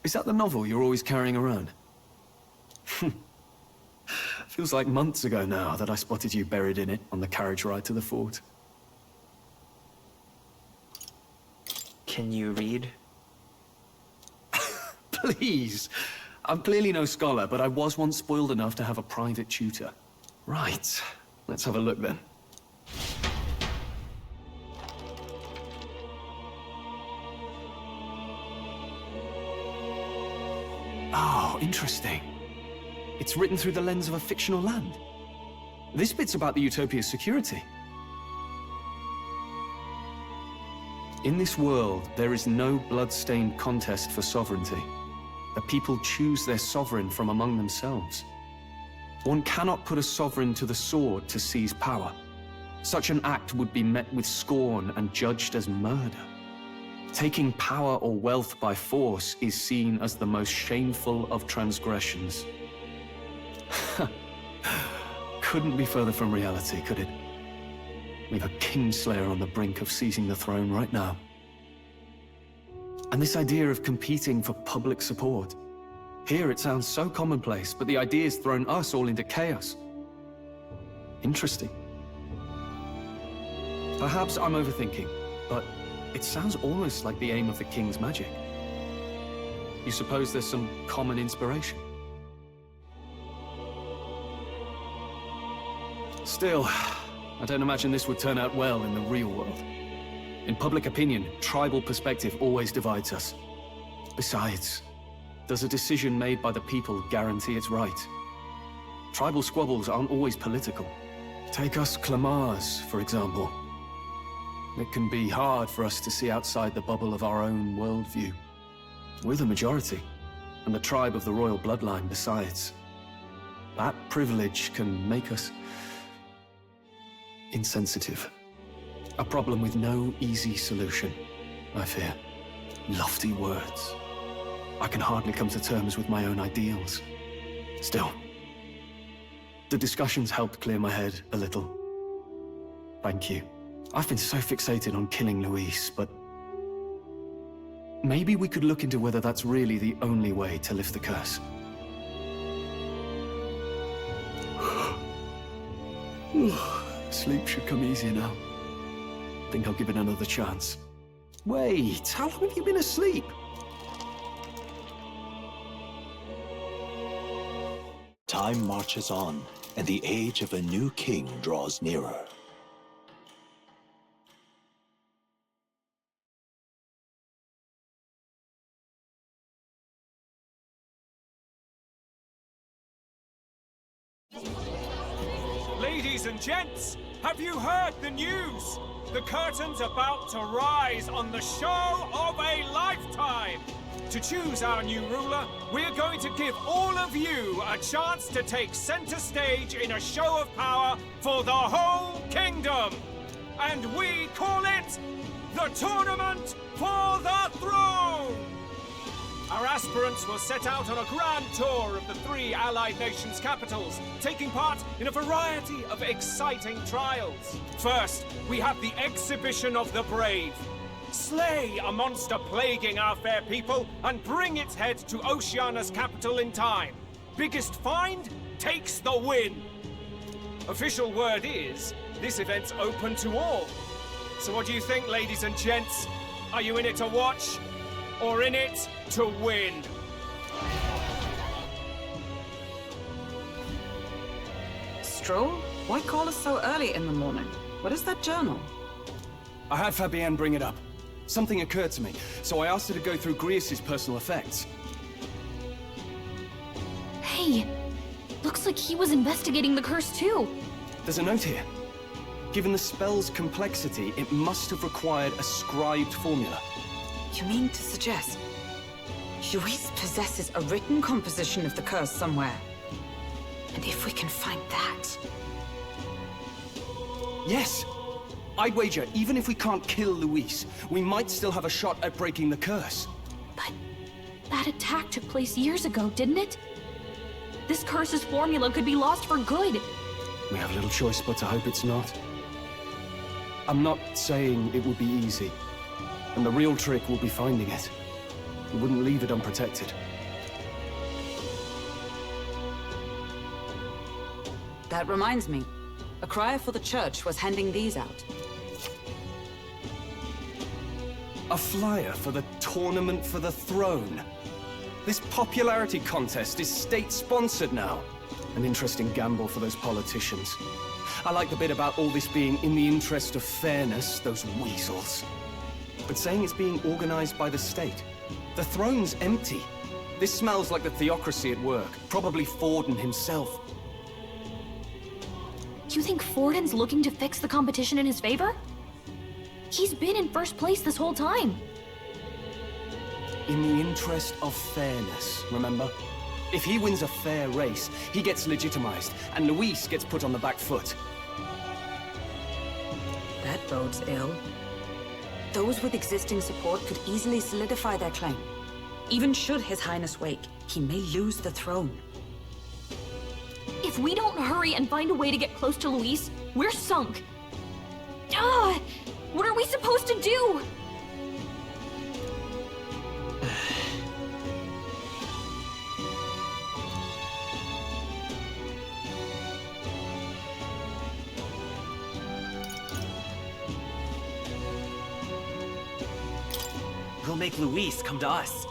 Speaker 2: is that the novel you're always carrying around? Feels like months ago now that I spotted you buried in it on the carriage ride to the fort.
Speaker 15: Can you read?
Speaker 2: Please! I'm clearly no scholar, but I was once spoiled enough to have a private tutor. Right, let's have a look then. Oh, interesting. It's written through the lens of a fictional land. This bit's about the Utopia's security. In this world, there is no blood-stained contest for sovereignty. The people choose their sovereign from among themselves. One cannot put a sovereign to the sword to seize power. Such an act would be met with scorn and judged as murder. Taking power or wealth by force is seen as the most shameful of transgressions. Couldn't be further from reality, could it? We've a Kingslayer on the brink of seizing the throne right now. And this idea of competing for public support. Here it sounds so commonplace, but the idea's thrown us all into chaos. Interesting. Perhaps I'm overthinking, but it sounds almost like the aim of the king's magic. You suppose there's some common inspiration? Still, I don't imagine this would turn out well in the real world. In public opinion, tribal perspective always divides us. Besides, does a decision made by the people guarantee it's right? Tribal squabbles aren't always political. Take us Clamars, for example. It can be hard for us to see outside the bubble of our own worldview. We're the majority, and the tribe of the royal bloodline besides. That privilege can make us insensitive. A problem with no easy solution, I fear. Lofty words. I can hardly come to terms with my own ideals. Still, the discussions helped clear my head a little. Thank you. I've been so fixated on killing Luis, but maybe we could look into whether that's really the only way to lift the curse. Sleep should come easier now. Think I'll give it another chance. Wait, how long have you been asleep?
Speaker 14: Time marches on, and the age of a new king draws nearer.
Speaker 7: Ladies and gents, have you heard the news? The curtain's about to rise on the show of a lifetime! To choose our new ruler, we're going to give all of you a chance to take center stage in a show of power for the whole kingdom! And we call it the Tournament for the Throne! Our aspirants will set out on a grand tour of the 3 allied nations' capitals, taking part in a variety of exciting trials. First, we have the Exhibition of the Brave. Slay a monster plaguing our fair people and bring its head to Oceania's capital in time. Biggest find takes the win. Official word is, this event's open to all. So what do you think, ladies and gents? Are you in it to watch, or in it to win?
Speaker 1: Stroll? Why call us so early in the morning? What is that journal?
Speaker 2: I had Fabienne bring it up. Something occurred to me, so I asked her to go through Grius's personal effects.
Speaker 3: Hey, looks like he was investigating the curse too.
Speaker 2: There's a note here. Given the spell's complexity, it must have required a scribed formula.
Speaker 1: You mean to suggest Luis possesses a written composition of the curse somewhere? And if we can find that...
Speaker 2: Yes! I'd wager, even if we can't kill Luis, we might still have a shot at breaking the curse.
Speaker 3: But that attack took place years ago, didn't it? This curse's formula could be lost for good.
Speaker 2: We have little choice but to hope it's not. I'm not saying it would be easy. And the real trick will be finding it. We wouldn't leave it unprotected.
Speaker 1: That reminds me. A crier for the church was handing these out.
Speaker 2: A flyer for the Tournament for the Throne. This popularity contest is state-sponsored now. An interesting gamble for those politicians. I like the bit about all this being in the interest of fairness, those weasels. But saying it's being organized by the state. The throne's empty. This smells like the theocracy at work. Probably Forden himself.
Speaker 3: You think Forden's looking to fix the competition in his favor? He's been in first place this whole time.
Speaker 2: In the interest of fairness, remember? If he wins a fair race, he gets legitimized, and Luis gets put on the back foot.
Speaker 1: That bodes ill. Those with existing support could easily solidify their claim. Even should His Highness wake, he may lose the throne.
Speaker 3: If we don't hurry and find a way to get close to Luis, we're sunk. What are we supposed to do?
Speaker 4: We'll make Luis come to us.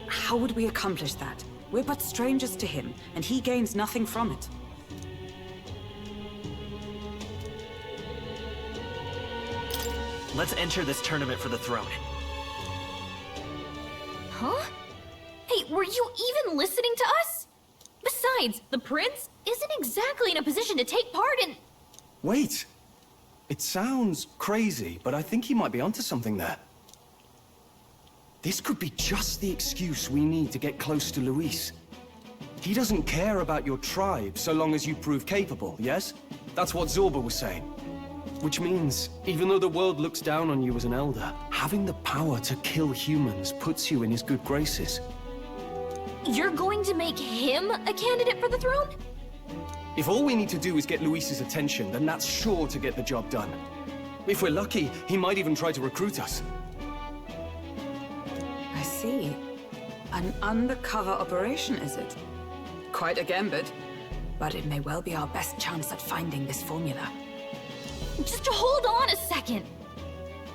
Speaker 1: How would we accomplish that? We're but strangers to him, and he gains nothing from it.
Speaker 4: Let's enter this tournament for the throne.
Speaker 3: Huh? Hey, were you even listening to us? Besides, the prince isn't exactly in a position to take part in...
Speaker 2: Wait! It sounds crazy, but I think he might be onto something there. This could be just the excuse we need to get close to Luis. He doesn't care about your tribe so long as you prove capable, yes? That's what Zorba was saying. Which means, even though the world looks down on you as an elder, having the power to kill humans puts you in his good graces.
Speaker 3: You're going to make him a candidate for the throne?
Speaker 2: If all we need to do is get Luis's attention, then that's sure to get the job done. If we're lucky, he might even try to recruit us.
Speaker 1: I see. An undercover operation, is it? Quite a gambit. but it may well be our best chance at finding this formula.
Speaker 3: Just hold on a second.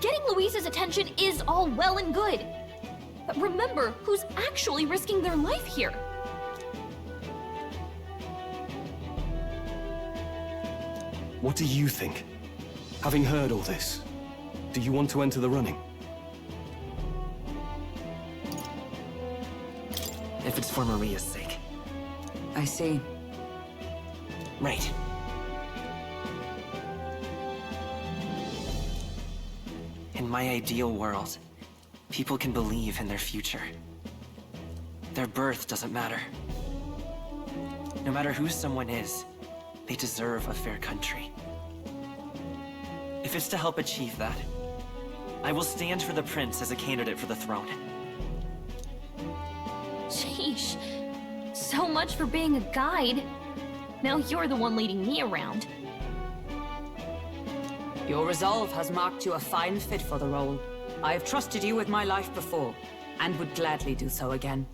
Speaker 3: Getting Luisa's attention is all well and good. But remember who's actually risking their life here.
Speaker 2: What do you think? Having heard all this, do you want to enter the running?
Speaker 4: If it's for Maria's sake.
Speaker 1: I see.
Speaker 4: Right. In my ideal world, people can believe in their future. Their birth doesn't matter. No matter who someone is, they deserve a fair country. If it's to help achieve that, I will stand for the prince as a candidate for the throne.
Speaker 3: Sheesh. So much for being a guide. Now you're the one leading me around.
Speaker 1: Your resolve has marked you a fine fit for the role. I have trusted you with my life before, and would gladly do so again.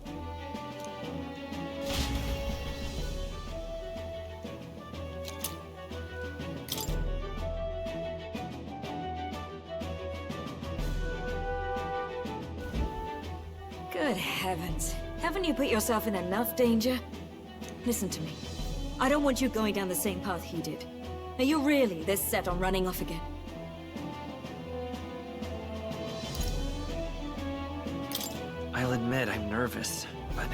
Speaker 19: Good heavens. Haven't you put yourself in enough danger? Listen to me. I don't want you going down the same path he did. Are you really this set on running off again?
Speaker 4: I'll admit I'm nervous, but...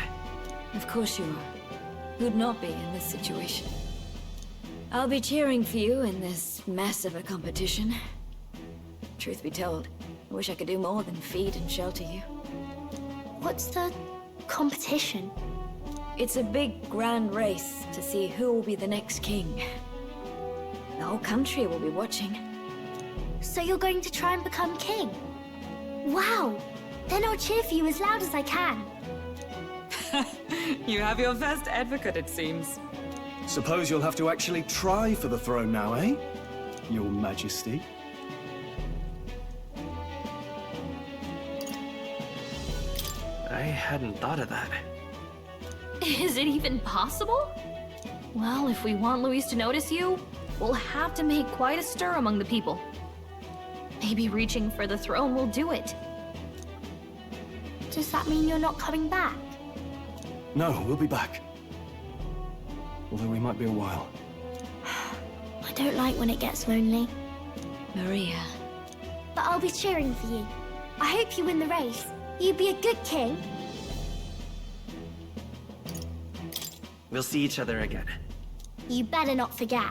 Speaker 19: Of course you are. Who'd not be in this situation? I'll be cheering for you in this mess of a competition. Truth be told, I wish I could do more than feed and shelter you.
Speaker 21: What's the competition?
Speaker 19: It's a big, grand race to see who will be the next king. The whole country will be watching.
Speaker 21: So you're going to try and become king? Wow! Then I'll cheer for you as loud as I can.
Speaker 1: You have your first advocate, it seems.
Speaker 2: Suppose you'll have to actually try for the throne now, eh? Your Majesty.
Speaker 4: I hadn't thought of that.
Speaker 3: Is it even possible? Well, if we want Luis to notice you, we'll have to make quite a stir among the people. Maybe reaching for the throne will do it.
Speaker 21: Does that mean you're not coming back?
Speaker 2: No, we'll be back. Although we might be a while.
Speaker 21: I don't like when it gets lonely.
Speaker 19: Maria.
Speaker 21: But I'll be cheering for you. I hope you win the race. You'd be a good king.
Speaker 4: We'll see each other again.
Speaker 21: You better not forget.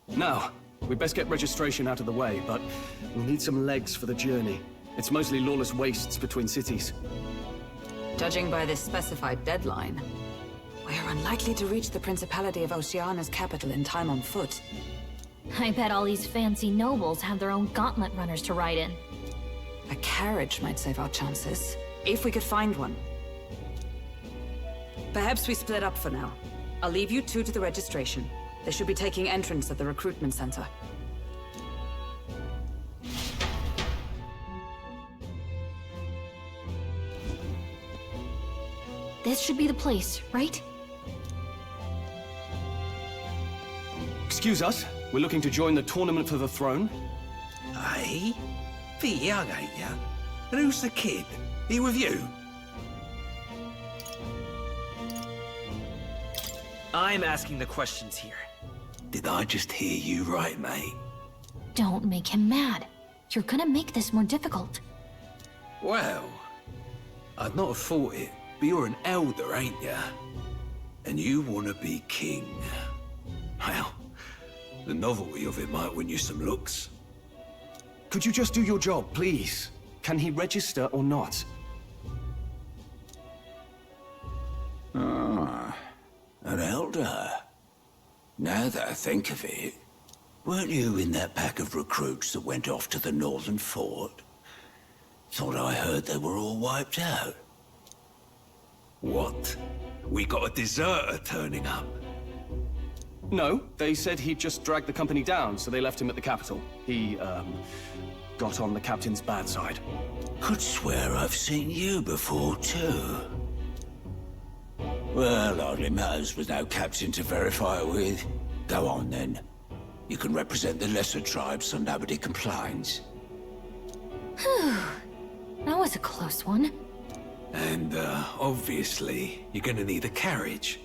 Speaker 2: Now, we'd best get registration out of the way, but we'll need some legs for the journey. It's mostly lawless wastes between cities.
Speaker 1: Judging by this specified deadline, we are unlikely to reach the Principality of Oceana's capital in time on foot.
Speaker 3: I bet all these fancy nobles have their own gauntlet runners to ride in.
Speaker 1: A carriage might save our chances, if we could find one. Perhaps we split up for now. I'll leave you two to the registration. They should be taking entrance at the recruitment center.
Speaker 3: This should be the place, right?
Speaker 2: Excuse us, we're looking to join the tournament for the throne.
Speaker 15: Aye? Pretty young, ain't ya? And who's the kid? He with you?
Speaker 4: I'm asking the questions here.
Speaker 15: Did I just hear you right, mate?
Speaker 3: Don't make him mad. You're gonna make this more difficult.
Speaker 15: Well, I'd not have thought it, but you're an elder, ain't ya? And you want to be king. Well, the novelty of it might win you some looks.
Speaker 2: Could you just do your job, please? Can he register or not?
Speaker 15: Ah, an elder. Now that I think of it, weren't you in that pack of recruits that went off to the northern fort? Thought I heard they were all wiped out. What? We got a deserter turning up?
Speaker 2: No, they said he'd just dragged the company down, so they left him at the capital. He, got on the captain's bad side.
Speaker 15: Could swear I've seen you before, too.
Speaker 17: Well, hardly matters with no captain to verify it with. Go on, then. You can represent the lesser tribes so nobody complains.
Speaker 3: Whew. That was a close one.
Speaker 15: And, obviously, you're gonna need a carriage.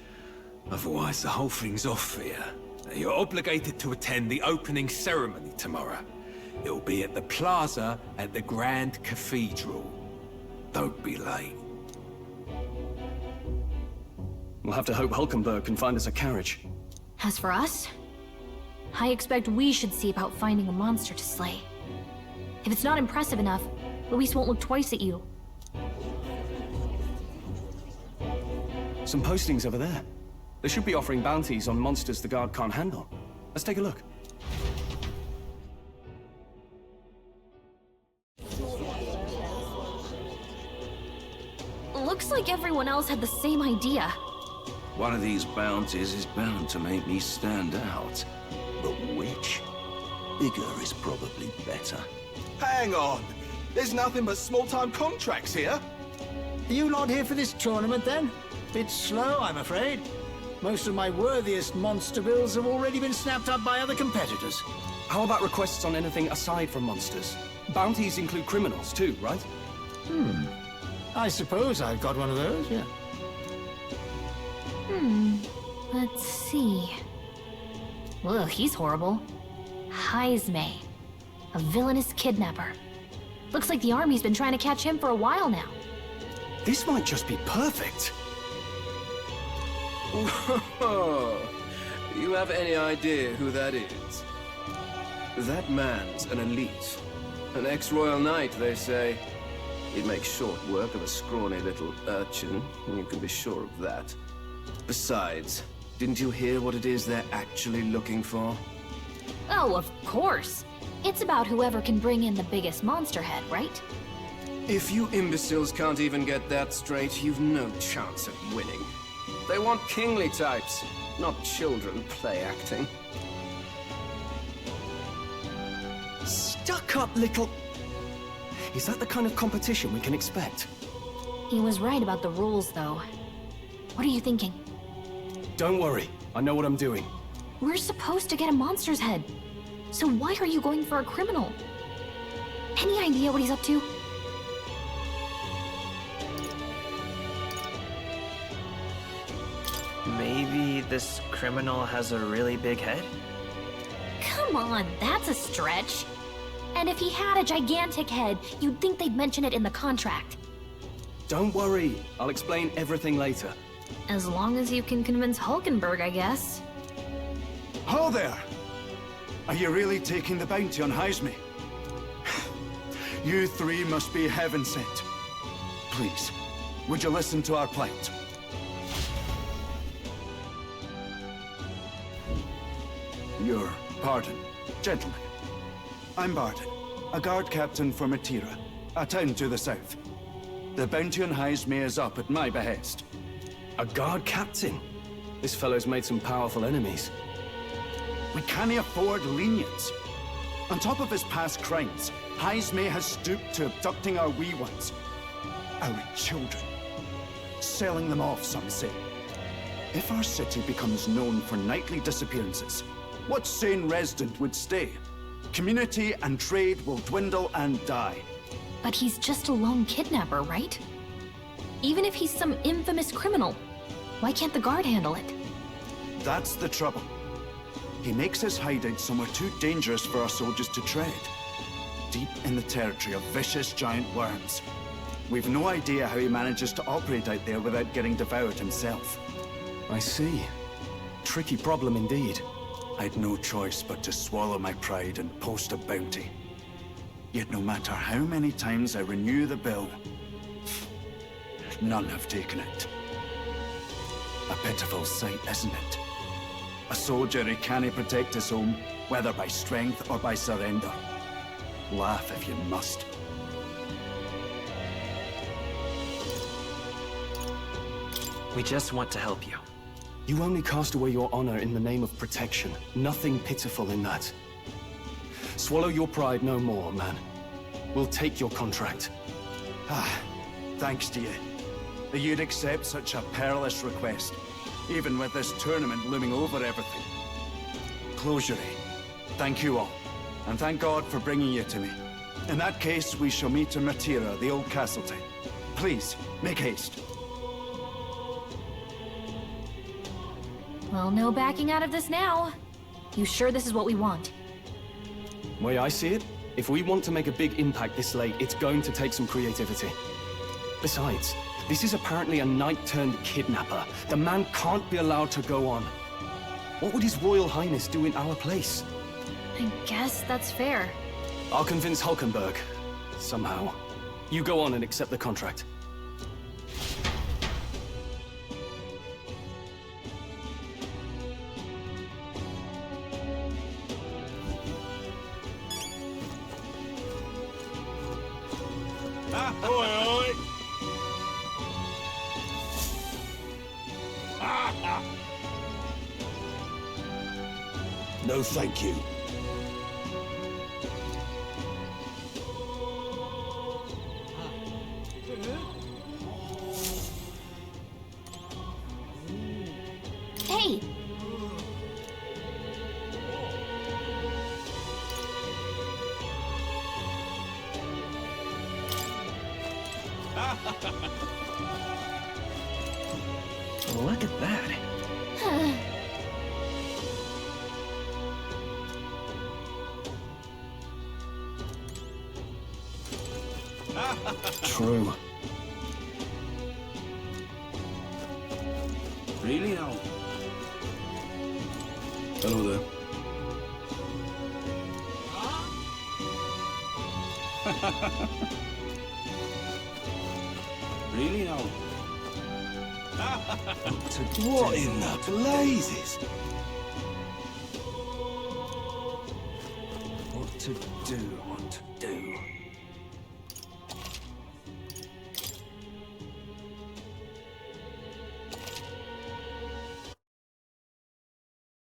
Speaker 15: Otherwise, the whole thing's off for you. You're obligated to attend the opening ceremony tomorrow. It'll be at the plaza at the Grand Cathedral. Don't be late.
Speaker 2: We'll have to hope Hulkenberg can find us a carriage.
Speaker 3: As for us, I expect we should see about finding a monster to slay. If it's not impressive enough, Luis won't look twice at you.
Speaker 2: Some postings over there. They should be offering bounties on monsters the guard can't handle. Let's take a look.
Speaker 3: Looks like everyone else had the same idea.
Speaker 5: One of these bounties is bound to make me stand out.
Speaker 17: But which? Bigger is probably better.
Speaker 8: Hang on! There's nothing but small-time contracts here.
Speaker 6: Are you not here for this tournament, then? Bit slow, I'm afraid. Most of my worthiest monster bills have already been snapped up by other competitors.
Speaker 2: How about requests on anything aside from monsters? Bounties include criminals too, right?
Speaker 6: I suppose I've got one of those, yeah.
Speaker 3: Let's see. Ugh, he's horrible. Heisme. A villainous kidnapper. Looks like the army's been trying to catch him for a while now.
Speaker 2: This might just be perfect.
Speaker 22: Whoa. You have any idea who that is? That man's an elite. An ex-royal knight, they say. He'd make short work of a scrawny little urchin, you can be sure of that. Besides, didn't you hear what it is they're actually looking for?
Speaker 3: Oh, of course. It's about whoever can bring in the biggest monster head, right?
Speaker 22: If you imbeciles can't even get that straight, you've no chance of winning. They want kingly types, not children play acting.
Speaker 2: Stuck-up little... Is that the kind of competition we can expect?
Speaker 3: He was right about the rules, though. What are you thinking?
Speaker 2: Don't worry, I know what I'm doing.
Speaker 3: We're supposed to get a monster's head. So why are you going for a criminal? Any idea what he's up to?
Speaker 4: Maybe this criminal has a really big head?
Speaker 3: Come on, that's a stretch. And if he had a gigantic head, you'd think they'd mention it in the contract.
Speaker 2: Don't worry, I'll explain everything later.
Speaker 3: As long as you can convince Hulkenberg, I guess.
Speaker 23: Ho there! Are you really taking the bounty on Heisme? You three must be heaven sent. Please, would you listen to our plight? Your pardon, gentlemen. I'm Barton, a guard captain for Matira, a town to the south. The bounty on Heisme is up at my behest.
Speaker 2: A guard captain? This fellow's made some powerful enemies.
Speaker 23: We can't afford lenience. On top of his past crimes, Heisme has stooped to abducting our wee ones. Our children. Selling them off, some say. If our city becomes known for nightly disappearances, what sane resident would stay? Community and trade will dwindle and die.
Speaker 3: But he's just a lone kidnapper, right? Even if he's some infamous criminal, why can't the guard handle it?
Speaker 23: That's the trouble. He makes his hideout somewhere too dangerous for our soldiers to tread. Deep in the territory of vicious giant worms. We've no idea how he manages to operate out there without getting devoured himself.
Speaker 2: I see. Tricky problem indeed.
Speaker 23: I'd no choice but to swallow my pride and post a bounty. Yet no matter how many times I renew the bill, none have taken it. A pitiful sight, isn't it? A soldier who can't protect his home, whether by strength or by surrender. Laugh if you must.
Speaker 4: We just want to help you.
Speaker 2: You only cast away your honor in the name of protection. Nothing pitiful in that. Swallow your pride no more, man. We'll take your contract.
Speaker 23: Thanks to you. that you'd accept such a perilous request, even with this tournament looming over everything. Closure. Thank you all, and thank God for bringing you to me. In that case, we shall meet in Matira, the old castle town. Please, make haste.
Speaker 3: Well, no backing out of this now. You sure this is what we want?
Speaker 2: Way I see it, if we want to make a big impact this late, it's going to take some creativity. Besides, this is apparently a knight-turned-kidnapper. The man can't be allowed to go on. What would His Royal Highness do in our place?
Speaker 3: I guess that's fair.
Speaker 2: I'll convince Hulkenberg. Somehow. You go on and accept the contract.
Speaker 17: No, thank you.
Speaker 3: Hey!
Speaker 4: Look at that.
Speaker 2: True.
Speaker 15: Really now? Hello there. Really now?
Speaker 17: What in the blazes?
Speaker 5: What to do, what to do.